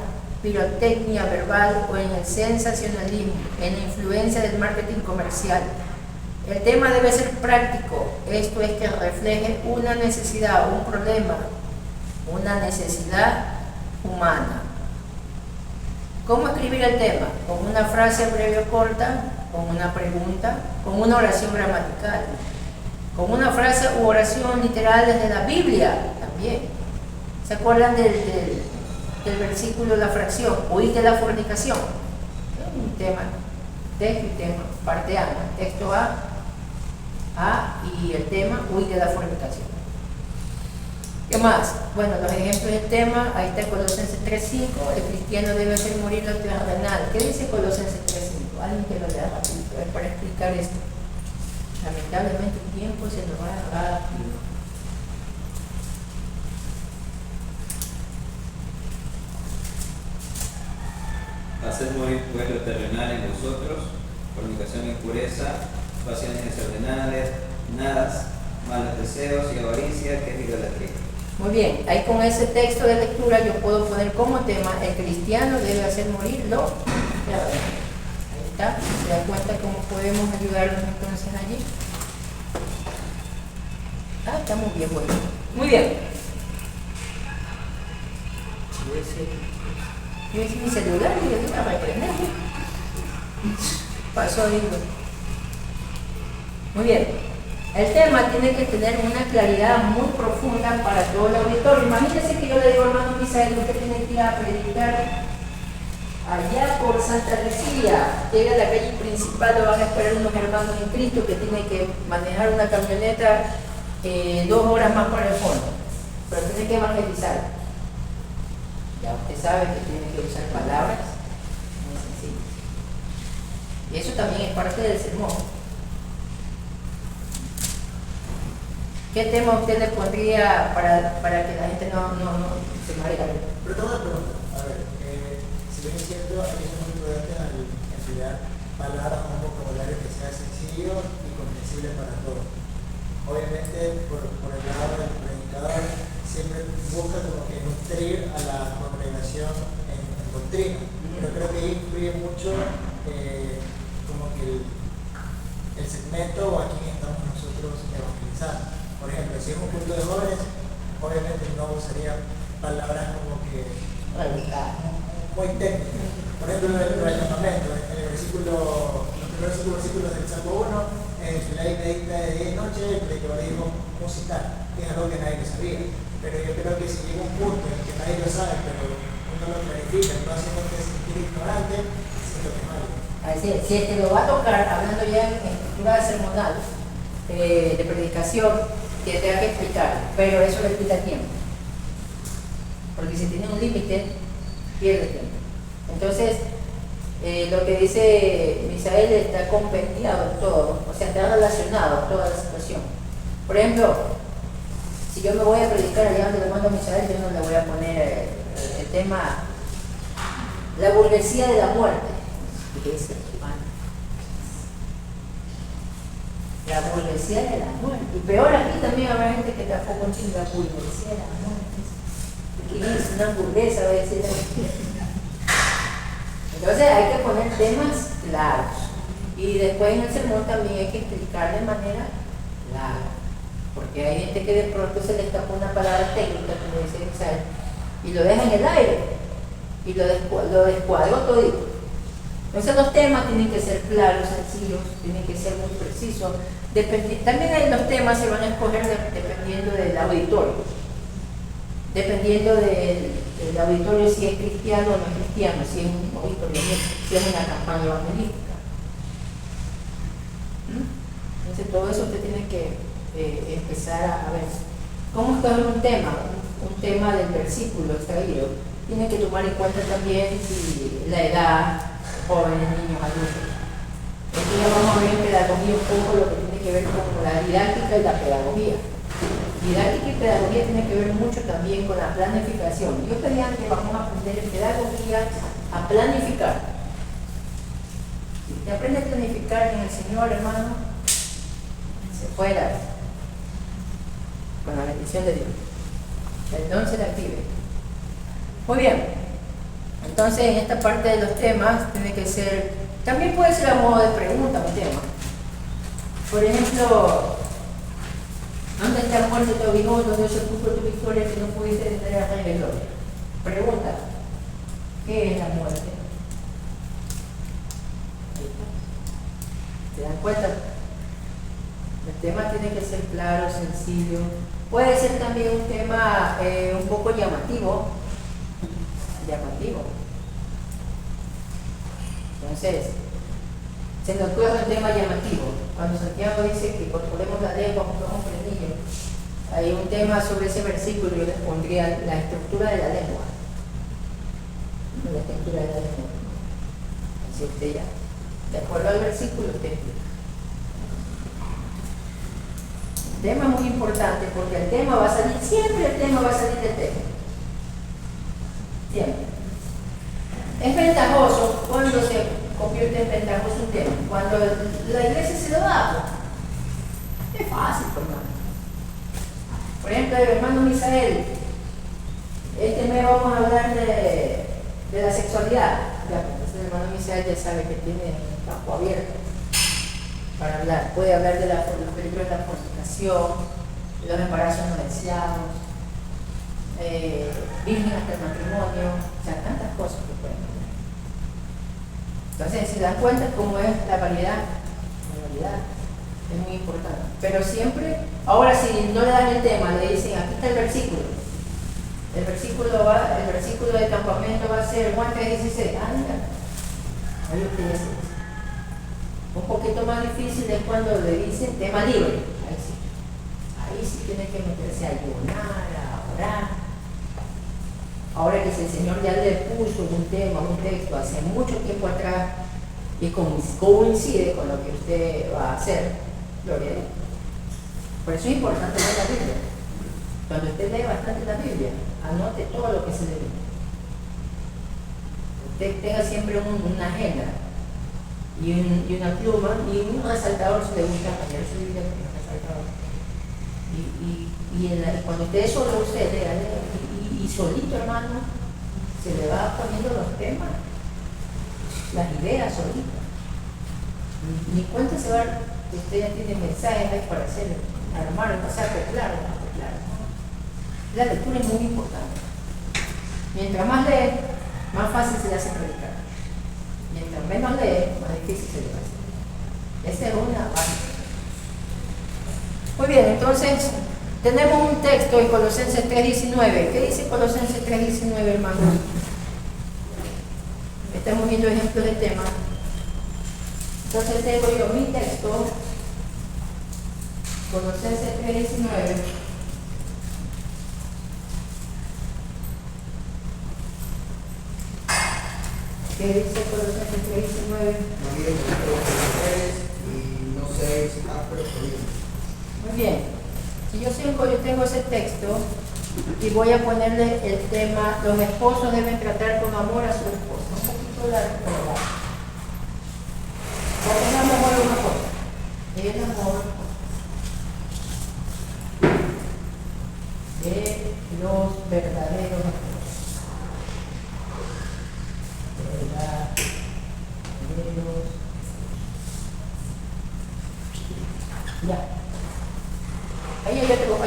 pirotecnia verbal o en el sensacionalismo, en la influencia del marketing comercial. El tema debe ser práctico, esto es que refleje una necesidad, un problema, una necesidad humana. ¿Cómo escribir el tema? Con una frase breve o corta, con una pregunta, con una oración gramatical, con una frase u oración literal desde la Biblia también. ¿Se acuerdan del versículo, la fracción? Huid de la fornicación. Es un tema, texto y tema, parte A, ¿no? Texto A y el tema, huid de la fornicación. ¿Qué más? Bueno, los ejemplos del tema, ahí está Colosenses 3:5, el cristiano debe hacer morir lo terrenal. ¿Qué dice Colosenses 3:5? Alguien que lo lea rapidito, es para explicar esto. Lamentablemente el tiempo se nos va rápido. Hacer morir pues lo terrenal en vosotros, fornicación, impureza, pasiones desordenadas, malos deseos y avaricia, que es idolatría. Muy bien, ahí con ese texto de lectura yo puedo poner como tema, el cristiano debe hacer morir lo terrenal. Ahí está, ¿se da cuenta cómo podemos ayudarnos entonces allí? Está muy bien, bueno. Muy bien. Yo hice mi celular y yo iba a aprender. Pasó ahí. Muy bien. El tema tiene que tener una claridad muy profunda para todo el auditorio. Imagínense que yo le digo, hermano Misael, usted tiene que ir a predicar allá por Santa Lucía. Llega a la calle principal, lo van a esperar unos hermanos en Cristo que tienen que manejar una camioneta 2 horas más para el fondo. Pero tiene que evangelizar. Ya usted sabe que tiene que usar palabras muy sencillas. Y eso también es parte del sermón. ¿Qué tema usted le pondría para que la gente no se maree? Pero tengo una pregunta. A ver, si bien es cierto, hay que ser muy prudentes al emplear palabras con un vocabulario que sea sencillo y comprensible para todos. Obviamente, por el lado del predicador, siempre busca como que nutrir a la congregación en doctrina. Pero creo que ahí influye mucho como que el segmento o a quién estamos nosotros evangelizando. Por ejemplo, si es un culto de jóvenes, obviamente no usaría palabras como que muy técnicas. Por ejemplo, en el campamento, en el versículo, los primeros 5 versículos del Salmo 1, en su ley medita de día y noche, el predicador dijo musical, que es algo que nadie lo sabía. Pero yo creo que si llega un punto en que nadie lo sabe, pero uno lo clarifica, no haciéndote sentir ignorante, siento que es malo. Así es, si es que lo va a tocar, hablando ya en estructura sermonal, de predicación, que tenga que explicar, pero eso le quita tiempo. Porque si tiene un límite, pierde tiempo. Entonces, lo que dice Misael está compendiado en todo, o sea, está relacionado toda la situación. Por ejemplo, si yo me voy a predicar allá donde le mando a Misael, yo no le voy a poner el tema la burguesía de la muerte. ¿Qué es eso? La burguesía de la muerte. Y peor, aquí también habrá gente que tampoco entiende la burguesía de la muerte. ¿Qué es una hamburguesa? Va a decir. Entonces hay que poner temas claros. Y después en el sermón también hay que explicar de manera clara. Porque hay gente que de pronto se le escapa una palabra técnica, como dice Misael, y lo deja en el aire. Y lo descuadró todito. Entonces los temas tienen que ser claros, sencillos, tienen que ser muy precisos. También los temas se van a escoger dependiendo del auditorio. Dependiendo del auditorio, si es cristiano o no es cristiano, si es un auditorio, si es una campaña evangelística. Entonces todo eso usted tiene que empezar a ver. ¿Cómo escoger un tema del versículo extraído? Tiene que tomar en cuenta también si la edad, jóvenes, niños, adultos. Aquí ya vamos a ver en pedagogía un poco lo que tiene que ver con la didáctica y la pedagogía. Didáctica y pedagogía tiene que ver mucho también con la planificación. Yo pedía que vamos a aprender en pedagogía a planificar. Si usted aprende a planificar en el Señor, hermano, se puede dar con la bendición de Dios. El don se le active. Muy bien. Entonces, en esta parte de los temas, tiene que ser, también puede ser a modo de pregunta un tema. Por ejemplo, ¿dónde está muerto tu aguijón? ¿Dónde se puso tu victoria que no pudiste tener a Rey de Gloria? Pregunta, ¿qué es la muerte? ¿Se dan cuenta? El tema tiene que ser claro, sencillo. Puede ser también un tema un poco llamativo. Entonces, se nos ocurre un tema llamativo. Cuando Santiago dice que controlemos la lengua como un frenillo, hay un tema sobre ese versículo. Yo les pondría la estructura de la lengua. La estructura de la lengua. Así usted ya. De acuerdo al versículo, usted explica. El tema es muy importante porque el tema va a salir, siempre el tema va a salir del tema. Siempre. Es ventajoso cuando se convierte en ventajoso un tema. Cuando la iglesia se lo da, es fácil, hermano. Por ejemplo, el hermano Misael, este mes vamos a hablar de la sexualidad. Ya, pues el hermano Misael ya sabe que tiene el campo abierto para hablar. Puede hablar de los peligros de la fornicación, de los embarazos no deseados. virgen hasta el matrimonio, o sea, tantas cosas que pueden haber. Entonces, si dan cuenta cómo es la variedad, es muy importante. Pero siempre, ahora si no le dan el tema, le dicen, aquí está el versículo. El versículo de campamento va a ser Juan 3:16. Ah, mira, ahí usted ya se dice. Un poquito más difícil es cuando le dicen tema libre. Ahí sí tiene que meterse a ayunar, a orar. Ahora que si el Señor ya le puso un tema, un texto hace mucho tiempo atrás y coincide con lo que usted va a hacer, gloria a Dios. Por eso es importante leer la Biblia. Cuando usted lee bastante la Biblia, anote todo lo que se lee. Usted tenga siempre una agenda y una pluma y un resaltador si le gusta cambiar su Biblia con un resaltador. Y cuando usted solo usted lea y solito, hermano, se le va poniendo los temas, las ideas solitas. Ni cuenta se va, usted ya tiene mensajes ahí para hacer, armar el pasaje, claro. La lectura es muy importante. Mientras más lee, más fácil se le hace predicar. Mientras menos lee, más difícil se le hace. Esa es una base. Muy bien, entonces tenemos un texto en Colosenses 3:19. ¿Qué dice Colosenses 3:19, hermano? Estamos viendo ejemplos de tema. Entonces tengo yo mi texto, Colosenses 3:19. ¿Qué dice Colosenses 3:19? No miren entre mujeres y no seáis ásperos con ellos. Muy bien. Si yo tengo ese texto y voy a ponerle el tema, los esposos deben tratar con amor a su esposa. Un poquito largo, pero pongamos ahora una cosa. El amor de los verdaderos esposos. Ya. Ahí hay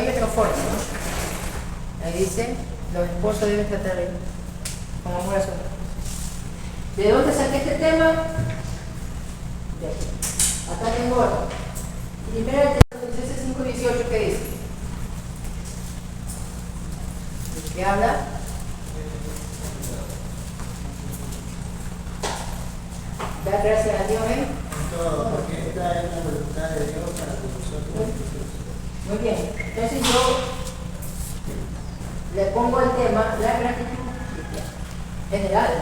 otra forma, ¿no? Ahí dice, los esposos deben tratar con amor a su esposa. ¿De dónde saqué este tema? De aquí. Acá tengo otro. Primera de Tesalonicenses 5:18, ¿qué dice? ¿De qué habla? Da gracias a Dios, ¿eh? Todo, porque esta es la voluntad de Dios para con nosotros. Muy bien, entonces yo le pongo el tema la gratitud cristiana. General.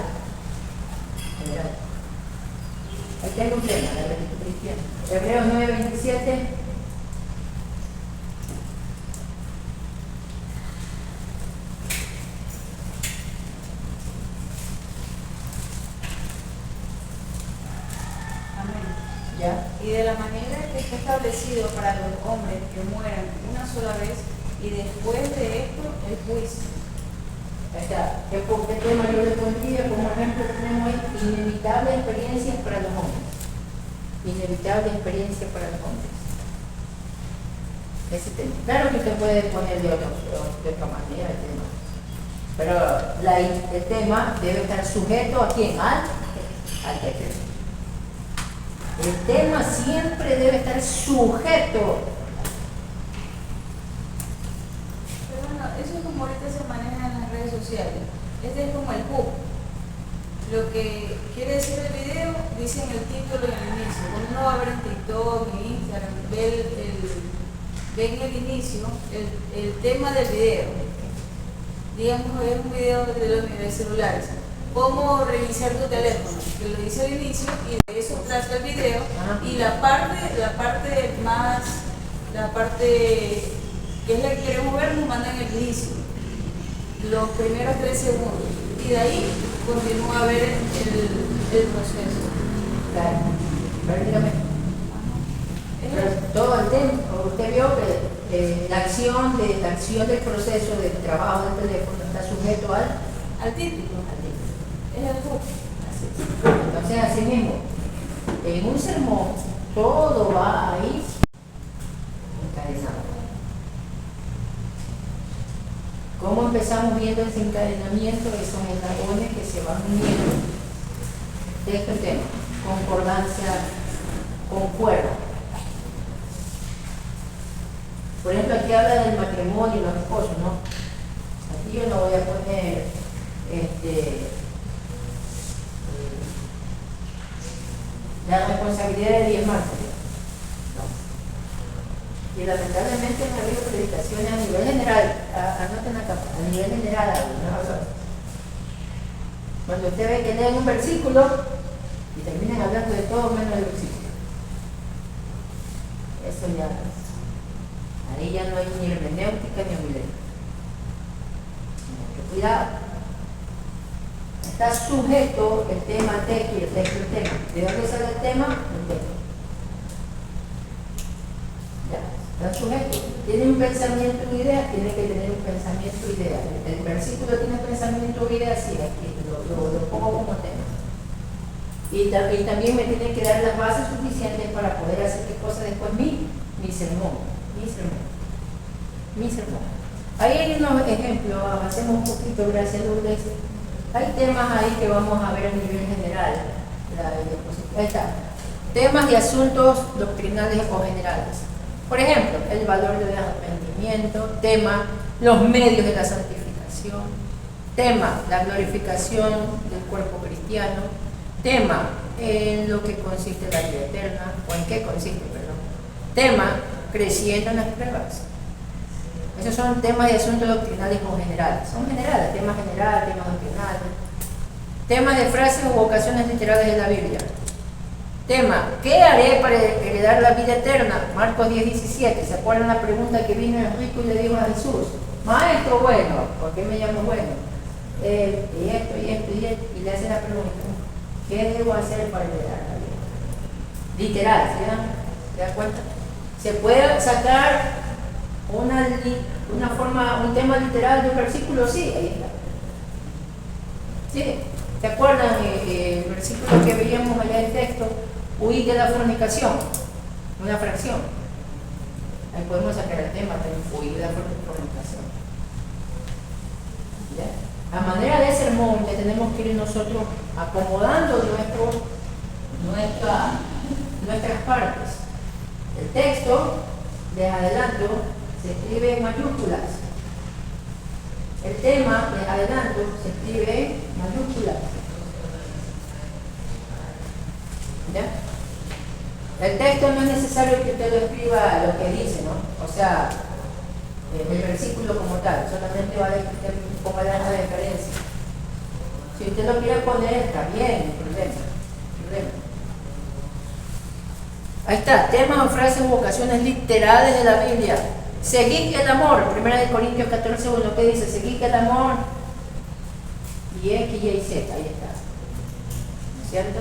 Ahí tengo un tema, la gratitud cristiana. Hebreos 9:27. ¿Ya? Y de la manera que está establecido para los hombres que mueran una sola vez y después de esto el juicio. Ahí está. ¿Qué tema yo le pondría? Como ejemplo tenemos ahí, inevitables experiencias para los hombres. Inevitable experiencia para los hombres. Ese tema. Claro que usted puede poner de otra manera el tema. Pero el tema debe estar sujeto a quién? Al texto. El tema siempre debe estar sujeto. Pero bueno, eso es como ahorita se maneja en las redes sociales. Este es como el hook. Lo que quiere decir el video, dice en el título y en el inicio. Cuando uno va a ver en TikTok, en Instagram, ve en el inicio el tema del video. Digamos, es un video de los celulares. Cómo reiniciar tu teléfono, que lo dice al inicio y de eso trata el video. Y la parte que es la que queremos ver nos manda en el inicio, los primeros 3 segundos y de ahí continúa a ver el proceso. Claro, prácticamente. Pero todo el tema, usted vio que la acción del proceso del trabajo del teléfono está sujeto Al título. Es el hook. Entonces, así mismo, en un sermón, todo va ahí encadenado. ¿Cómo ¿Cómo empezamos viendo el desencadenamiento? Que son eslabones que se van uniendo de este tema, concordancia, concuerda. Por ejemplo, aquí habla del matrimonio y los esposos, ¿no? Aquí yo no voy a poner la responsabilidad de diezmarse, ¿no? Y lamentablemente ha habido predicaciones a nivel general, anoten acá, a nivel general, cuando usted ve que leen un versículo y terminan hablando de todo menos del versículo. Eso ya, ahí ya no hay ni hermenéutica ni homilética. Cuidado. Está sujeto el tema al texto y el texto al tema. ¿De dónde sale el tema? El texto. Ya, está sujeto. Tiene un pensamiento o idea, tiene que tener un pensamiento o idea. El versículo tiene pensamiento o idea, sí, aquí lo pongo como tema. Y también me tiene que dar las bases suficientes para poder hacer qué cosa después mi sermón. Ahí hay unos ejemplos, avancemos un poquito, gracias Lourdes. Hay temas ahí que vamos a ver a nivel general. Ahí está. Temas y asuntos doctrinales o generales. Por ejemplo, el valor del arrepentimiento. Tema, los medios de la santificación. Tema, la glorificación del cuerpo cristiano. Tema, en lo que consiste la vida eterna, o en qué consiste, perdón. Tema, creciendo en las pruebas. Esos son temas y asuntos doctrinales o generales. Son generales, temas generales, temas doctrinales. Temas de frases o vocaciones literales de la Biblia. Tema, ¿qué haré para heredar la vida eterna? Marcos 10:17. ¿Se acuerdan la pregunta que vino el rico y le dijo a Jesús? Maestro bueno, ¿por qué me llamo bueno? Y esto, y le hace la pregunta, ¿qué debo hacer para heredar la vida? Literal, ¿se dan cuenta? Se puede sacar una forma, un tema literal de un versículo, sí, ahí está. Sí, ¿se acuerdan el versículo que veíamos allá en el texto? Huir de la fornicación, una fracción. Ahí podemos sacar el tema también, huir de la fornicación. ¿Ya? A manera de sermón que tenemos que ir nosotros acomodando nuestras partes. El texto, les adelanto, se escribe en mayúsculas. El tema, les adelanto, se escribe en mayúsculas. ¿Ya? El texto no es necesario que usted lo escriba lo que dice, ¿no? O sea, el versículo como tal, solamente vale que usted ponga la referencia. Si usted lo quiere poner, está bien, no hay problema. Ahí está, temas o frases o vocaciones literales de la Biblia. Seguid el amor, 1 Corintios 14:1, ¿qué dice? Seguid el amor y X, Y, Z, ahí está. ¿No es cierto?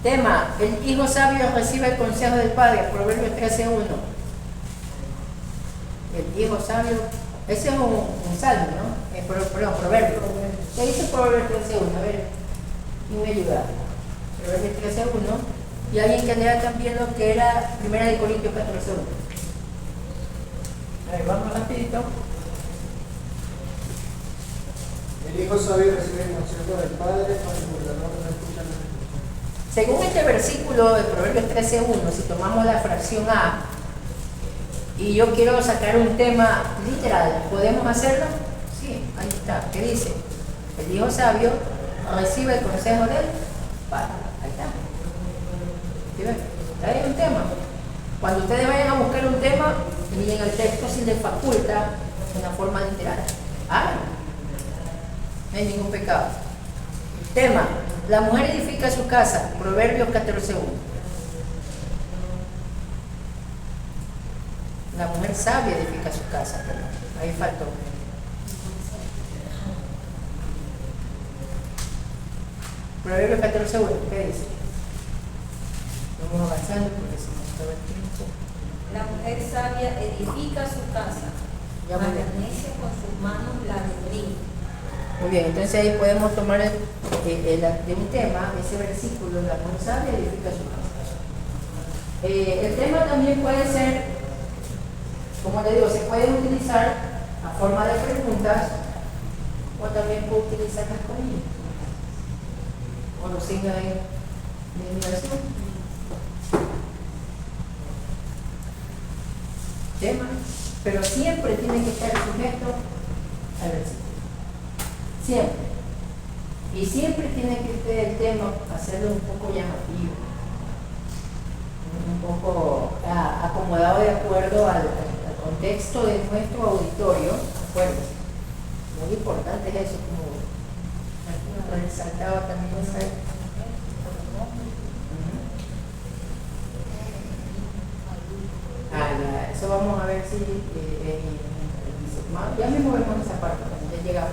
Tema, el hijo sabio recibe el consejo del padre, Proverbios 13:1. El hijo sabio, ese es un salmo, ¿no? Perdón, Proverbios. ¿Qué dice Proverbios 13:1? A ver, ¿quién me ayuda? Proverbios 13:1. Y alguien que lea también lo que era 1 Corintios 14:1. A ver, vamos rapidito. El hijo sabio recibe el consejo del padre, cuando el burlador no escucha la respuesta. Según este versículo de Proverbios 13:1, si tomamos la fracción A y yo quiero sacar un tema literal, ¿podemos hacerlo? Sí, ahí está. ¿Qué dice? El hijo sabio recibe el consejo del padre. Ahí está. ¿Sí ven? Ahí hay un tema. Cuando ustedes vayan a buscar un tema, miren el texto si les faculta una forma literal. No hay ningún pecado. Tema, la mujer edifica su casa, Proverbios 14:1. La mujer sabia edifica su casa, perdón. Ahí faltó. Proverbios 14:1, ¿qué dice? Vamos avanzando porque se nos acaba el tiempo. La mujer sabia edifica su casa, Ya, muy bien. permanece con sus manos la brinda. Muy bien, entonces ahí podemos tomar de un tema, ese versículo, la mujer sabia edifica su casa. El tema también puede ser como le digo, se puede utilizar a forma de preguntas o también puede utilizar las comillas o los signos de admiración. Tema, pero siempre tiene que estar sujeto al versículo. Siempre. Y siempre tiene que usted el tema hacerlo un poco llamativo, un poco acomodado de acuerdo al contexto de nuestro auditorio. Acuérdense, muy importante es eso, como resaltaba también esa. Eso vamos a ver si ya mismo vemos esa parte, también llega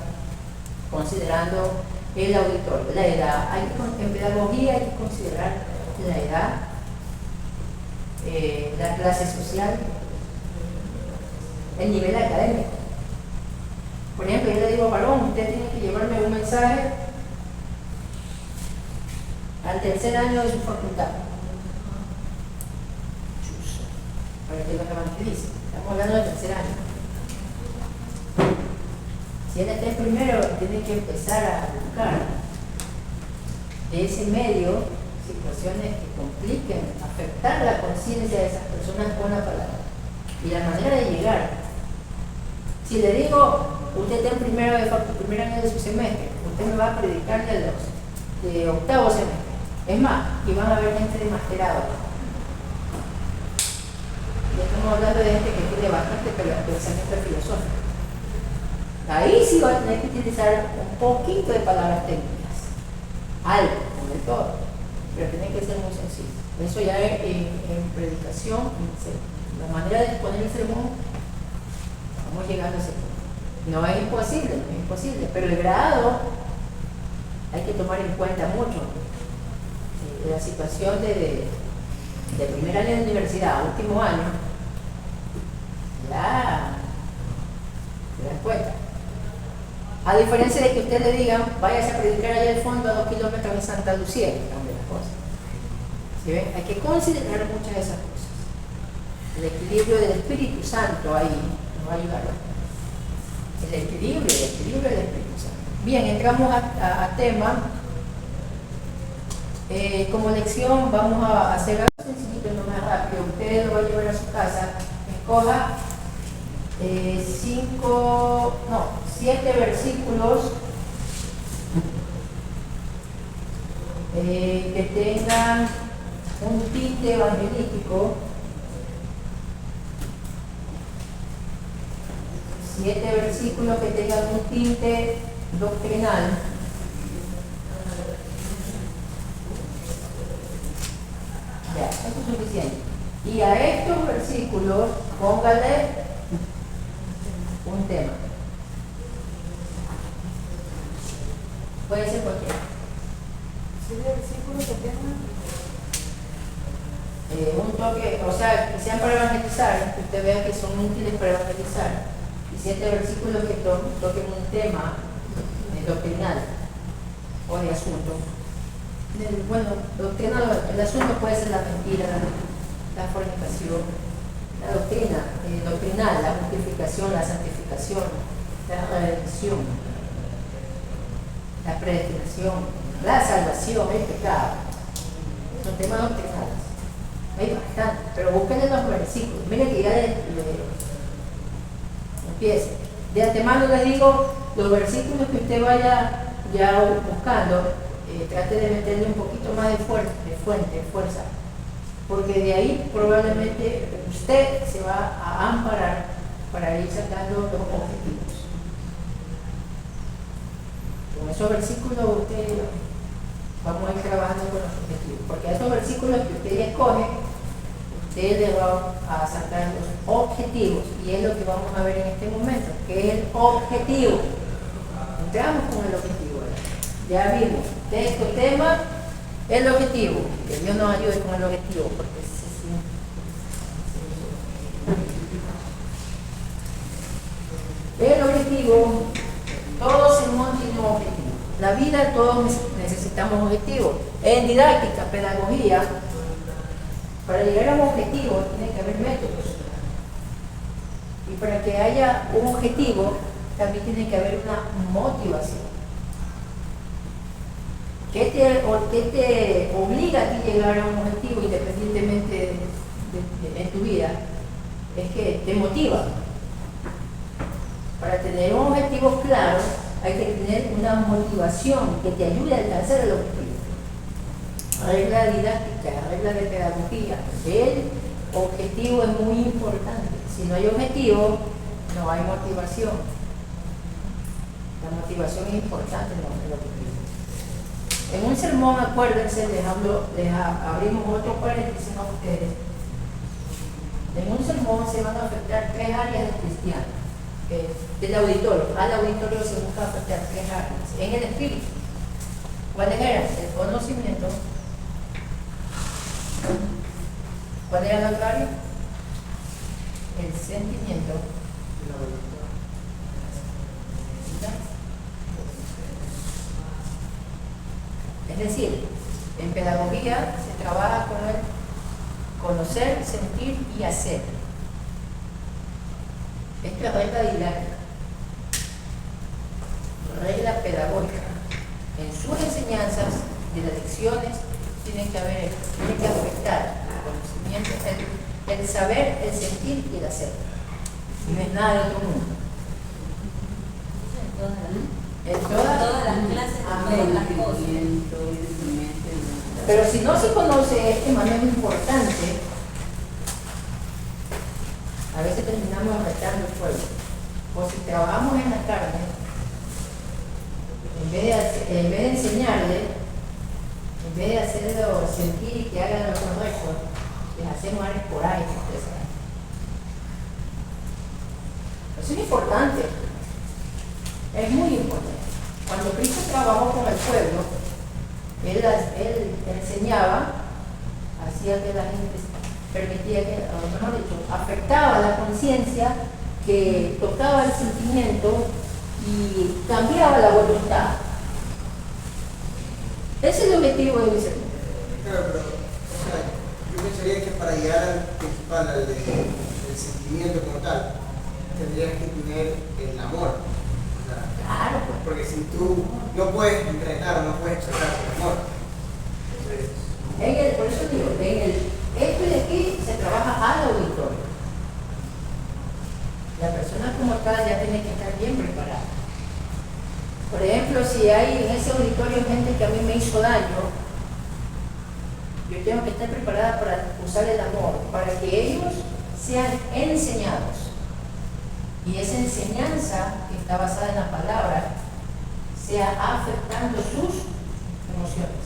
considerando el auditorio, la edad. En pedagogía hay que considerar la edad, la clase social, el nivel académico. Por ejemplo, yo le digo, varón, usted tiene que llevarme un mensaje al tercer año de su facultad. Para que lo evangelice. Estamos hablando del tercer año. Si él está en primero, tiene que empezar a buscar de ese medio situaciones que compliquen, afectar la conciencia de esas personas con la palabra. Y la manera de llegar. Si le digo, usted está en primer año de su semestre, usted me va a predicar de octavo semestre. Es más, y van a haber gente de masterado. Ya estamos hablando de gente que tiene bastante pensamiento filosófico. Ahí sí va a tener que utilizar un poquito de palabras técnicas. Algo, no de todo. Pero tiene que ser muy sencillo. Eso ya en predicación, la manera de exponer el sermón, vamos llegando a ese punto. No es imposible, pero el grado hay que tomar en cuenta mucho. La situación de primer año de universidad a último año, ya se dan cuenta. A diferencia de que usted le digan, váyase a predicar allá al fondo a 2 kilómetros de Santa Lucía, que cambia las cosas. ¿Sí ven? Hay que considerar muchas de esas cosas. El equilibrio del Espíritu Santo ahí nos va a ayudar. El equilibrio del Espíritu Santo. Bien, entramos a tema. Como lección vamos a hacer algo sencillito, no más rápido. Usted lo va a llevar a su casa. Escoja 7 versículos que tengan un tinte evangelístico. 7 versículos que tengan un tinte doctrinal. Ya, eso es suficiente. Y a estos versículos póngale un tema. Puede ser cualquiera. ¿Sí de versículos que tengan? Un toque, o sea, que sean para evangelizar, que usted vea que son útiles para evangelizar. Y 7 versículos que toquen un tema doctrinal o de asunto. Bueno, el asunto puede ser la mentira, la fornicación, la doctrina, doctrinal, la justificación, la santificación, la redención, la predestinación, la salvación, el pecado. Son temas doctrinales. Hay bastante, pero búsquenle los versículos. Miren que ya empieza. De antemano les digo, los versículos que usted vaya ya buscando, trate de meterle un poquito más de fuerza, porque de ahí probablemente usted se va a amparar para ir sacando los objetivos. Con esos versículos usted vamos a ir trabajando con los objetivos, porque a esos versículos que usted ya escoge, usted le va a sacar los objetivos, y es lo que vamos a ver en este momento, que es el objetivo. Entramos con el objetivo. Ya vimos, texto, tema, el objetivo. Que Dios nos ayude con el objetivo, porque el objetivo, todos sermón tiene un objetivo. La vida, todos necesitamos objetivos. En didáctica, pedagogía, para llegar a un objetivo tiene que haber métodos. Y para que haya un objetivo, también tiene que haber una motivación. ¿Qué te obliga a ti llegar a un objetivo independientemente en tu vida? Es que te motiva. Para tener un objetivo claro, hay que tener una motivación que te ayude a alcanzar el objetivo. Regla didáctica, regla de pedagogía. El objetivo es muy importante. Si no hay objetivo, no hay motivación. La motivación es importante en el objetivo. En un sermón, acuérdense, abrimos otro paréntesis a ustedes. En un sermón se van a afectar 3 áreas del cristiano, del auditorio. Al auditorio se busca afectar 3 áreas. En el espíritu, ¿cuáles eran? El conocimiento. ¿Cuál era la otra área? El sentimiento. Es decir, en pedagogía se trabaja con el conocer, sentir y hacer. Esto es regla didáctica, regla pedagógica. En sus enseñanzas de las lecciones tiene que afectar el conocimiento, el saber, el sentir y el hacer. Y no es nada de otro mundo. En todas las clases, en todas las cosas. Pero si no se conoce este manejo importante, a veces terminamos afectando el fuego. O si trabajamos en la carne, en vez de enseñarle, en vez de hacerlo sentir y que hagan lo correcto, les hacemos algo por ahí. Eso es importante. Es muy importante. Cuando Cristo trabajó con el pueblo, él enseñaba, hacía que la gente permitía que, o mejor dicho, afectaba la conciencia, que tocaba el sentimiento y cambiaba la voluntad. Ese es el objetivo de Luis. Claro, pero yo pensaría que para llegar al principal, al del sentimiento como tal, tendrías que tener el amor. Claro, pues. Porque si tú no puedes entrenar o no puedes expresar tu amor. Por eso digo, esto de aquí se trabaja al auditorio. La persona como tal ya tiene que estar bien preparada. Por ejemplo, si hay en ese auditorio gente que a mí me hizo daño, yo tengo que estar preparada para usar el amor, para que ellos sean enseñados. Y esa enseñanza que está basada en la palabra sea afectando sus emociones.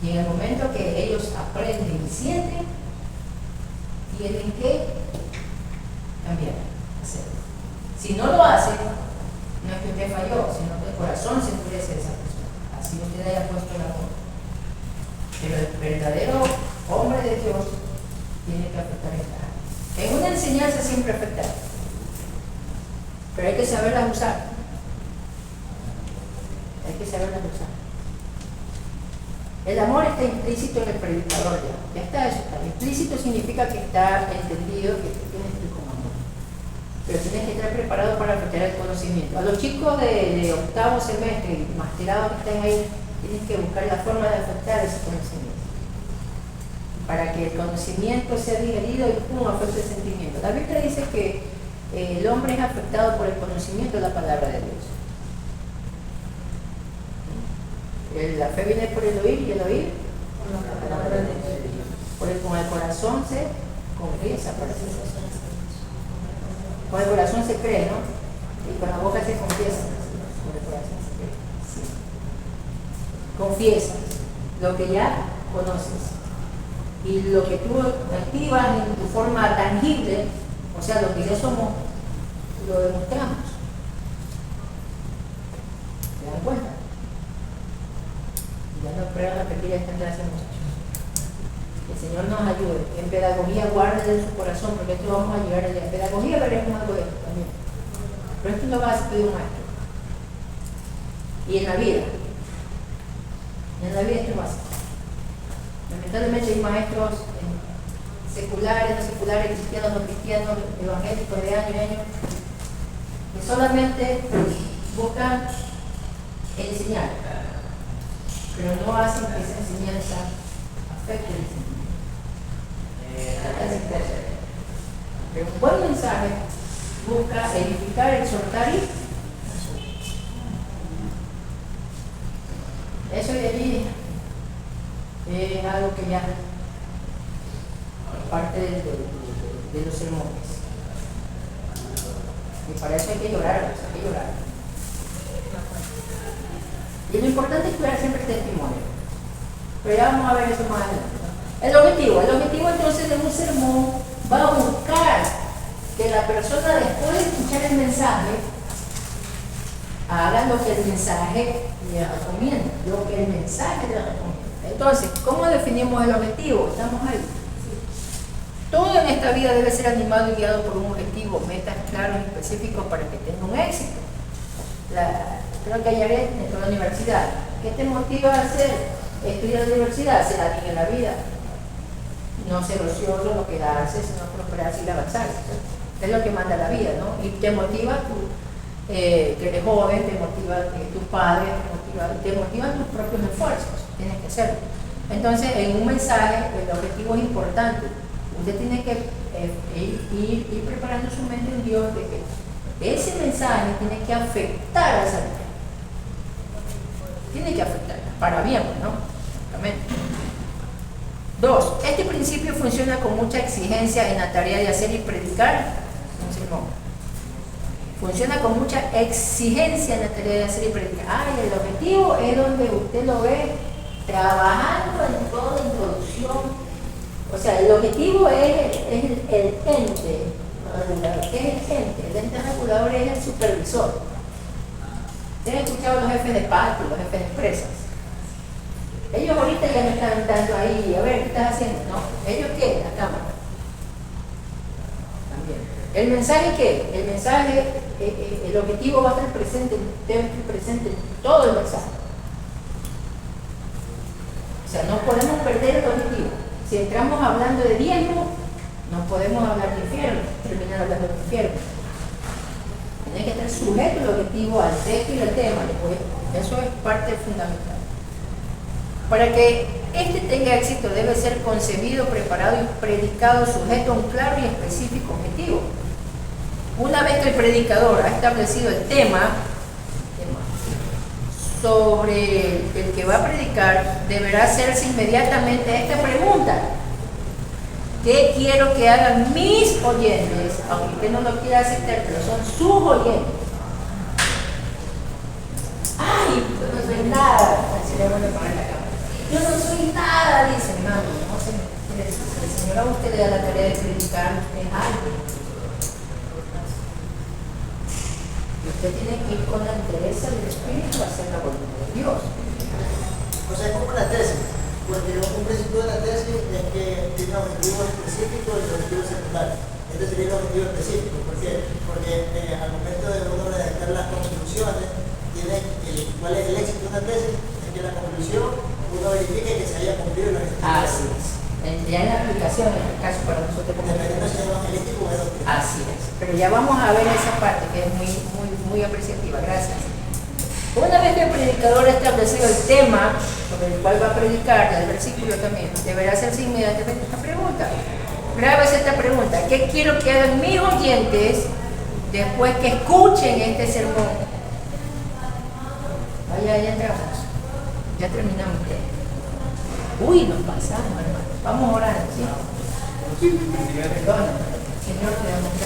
Y en el momento que ellos aprenden y sienten, tienen que cambiar, hacerlo. Si no lo hacen, no es que usted falló, sino que el corazón se endurece de esa persona. Así usted haya puesto el amor. Pero el verdadero hombre de Dios tiene que afectar esta área. En una enseñanza siempre afecta, pero hay que saberlas usar. Hay que saberlas usar. El amor está implícito en el predicador ya. Ya está eso. Está implícito significa que está entendido que tienes que ir con amor. Pero tienes que estar preparado para afectar el conocimiento. A los chicos de octavo semestre y masterado que están ahí, tienes que buscar la forma de afectar ese conocimiento. Para que el conocimiento sea digerido y pum, afecte el sentimiento. La Biblia dice que el hombre es afectado por el conocimiento de la palabra de Dios. La fe viene por el oír y el oír con la palabra de Dios. Con el corazón se confiesa para ser. Con el corazón se cree, ¿no? Y con la boca se confiesa. Con el corazón se cree. Sí. Confiesas lo que ya conoces. Y lo que tú activas en tu forma tangible, o sea, lo que ya somos, lo demostramos. ¿Se dan cuenta? Ya no espero repetir esta clase, muchachos. Que el Señor nos ayude. En pedagogía, guarden en su corazón, porque esto vamos a llegar allá. En pedagogía veremos algo de esto también. Pero esto es lo básico de un maestro. Y en la vida. En la vida esto es básico. Lamentablemente hay maestros seculares, no seculares, cristianos, no cristianos, evangélicos de año en año, que solamente buscan enseñar, pero no hacen que esa enseñanza afecte el sentimiento. Pero un buen mensaje busca edificar, exhortar y eso de allí es algo que ya es parte de los sermones. Y para eso hay que llorar, hay que llorar. Y lo importante es cuidar siempre el testimonio. Pero ya vamos a ver eso más adelante, ¿no? El objetivo entonces de un sermón va a buscar que la persona, después de escuchar el mensaje, haga lo que el mensaje le recomienda, lo que el mensaje le recomienda. Entonces, ¿cómo definimos el objetivo? Estamos ahí. Todo en esta vida debe ser animado y guiado por un objetivo, metas claros y específicos para que tenga un éxito. Creo que hallaré dentro de la universidad. ¿Qué te motiva a hacer? Estudiar en la universidad, ser alguien en la vida. No ser ocioso, no quedarse, sino prosperarse y avanzar. Es lo que manda la vida, ¿no? Y te motiva tú, que eres joven, te motiva tus padres, te motivan tus propios esfuerzos. Tienes que hacerlo. Entonces, en un mensaje, el objetivo es importante. Usted tiene que ir preparando su mente en Dios de que ese mensaje tiene que afectar a esa vida. Tiene que afectarla, para bien, ¿no? Amén. 2. Este principio funciona con mucha exigencia en la tarea de hacer y predicar un sermón. Funciona con mucha exigencia en la tarea de hacer y predicar. El objetivo es donde usted lo ve trabajando en toda la introducción. O sea, el objetivo es el ente regulador. ¿Qué es el ente? El ente regulador es el supervisor. ¿Ustedes han escuchado los jefes de patio, los jefes de empresas? Ellos ahorita ya no están dando ahí, a ver, ¿qué estás haciendo? No, ¿ellos qué? La cámara. También. ¿El mensaje qué? El mensaje, el objetivo va a estar presente, debe estar presente en todo el mensaje. O sea, no podemos perder el objetivo. Si entramos hablando de diezmo, no podemos hablar de infierno, terminar hablando de infierno. Tiene que estar sujeto el objetivo al texto y al tema. Eso es parte fundamental. Para que este tenga éxito debe ser concebido, preparado y predicado sujeto a un claro y específico objetivo. Una vez que el predicador ha establecido el tema sobre el que va a predicar, deberá hacerse inmediatamente esta pregunta: ¿qué quiero que hagan mis oyentes? Aunque usted no lo quiera aceptar, pero son sus oyentes. ¡Ay! Yo no soy nada. Así le voy a poner la cámara. Yo no soy nada, dice hermano. No, el Señor a usted le da la tarea de predicar, es algo. Y usted tiene que ir con la entereza del Espíritu a hacer la voluntad de Dios. O sea, es como la tesis, porque un principio de la tesis es que tiene un objetivo específico y un objetivo secundario. Este sería el objetivo específico. ¿Por qué? Porque al momento de uno redactar las conclusiones, ¿cuál es el éxito de una tesis? Es que la conclusión uno verifique que se haya cumplido la objetivo. Así es. Ya en la aplicación, en el caso para nosotros como dependiendo si es evangelístico o es. así es. Pero ya vamos a ver esa parte que es muy apreciativa. Gracias. Una vez que el predicador ha establecido el tema sobre el cual va a predicar, el versículo también, deberá hacerse inmediatamente esta pregunta. Grábese esta pregunta: ¿qué quiero que hagan mis oyentes después que escuchen este sermón? Ya entramos. Ya terminamos. Uy, nos pasamos, hermano. Vamos orando, ¿sí? Perdón. Señor, te damos gracias.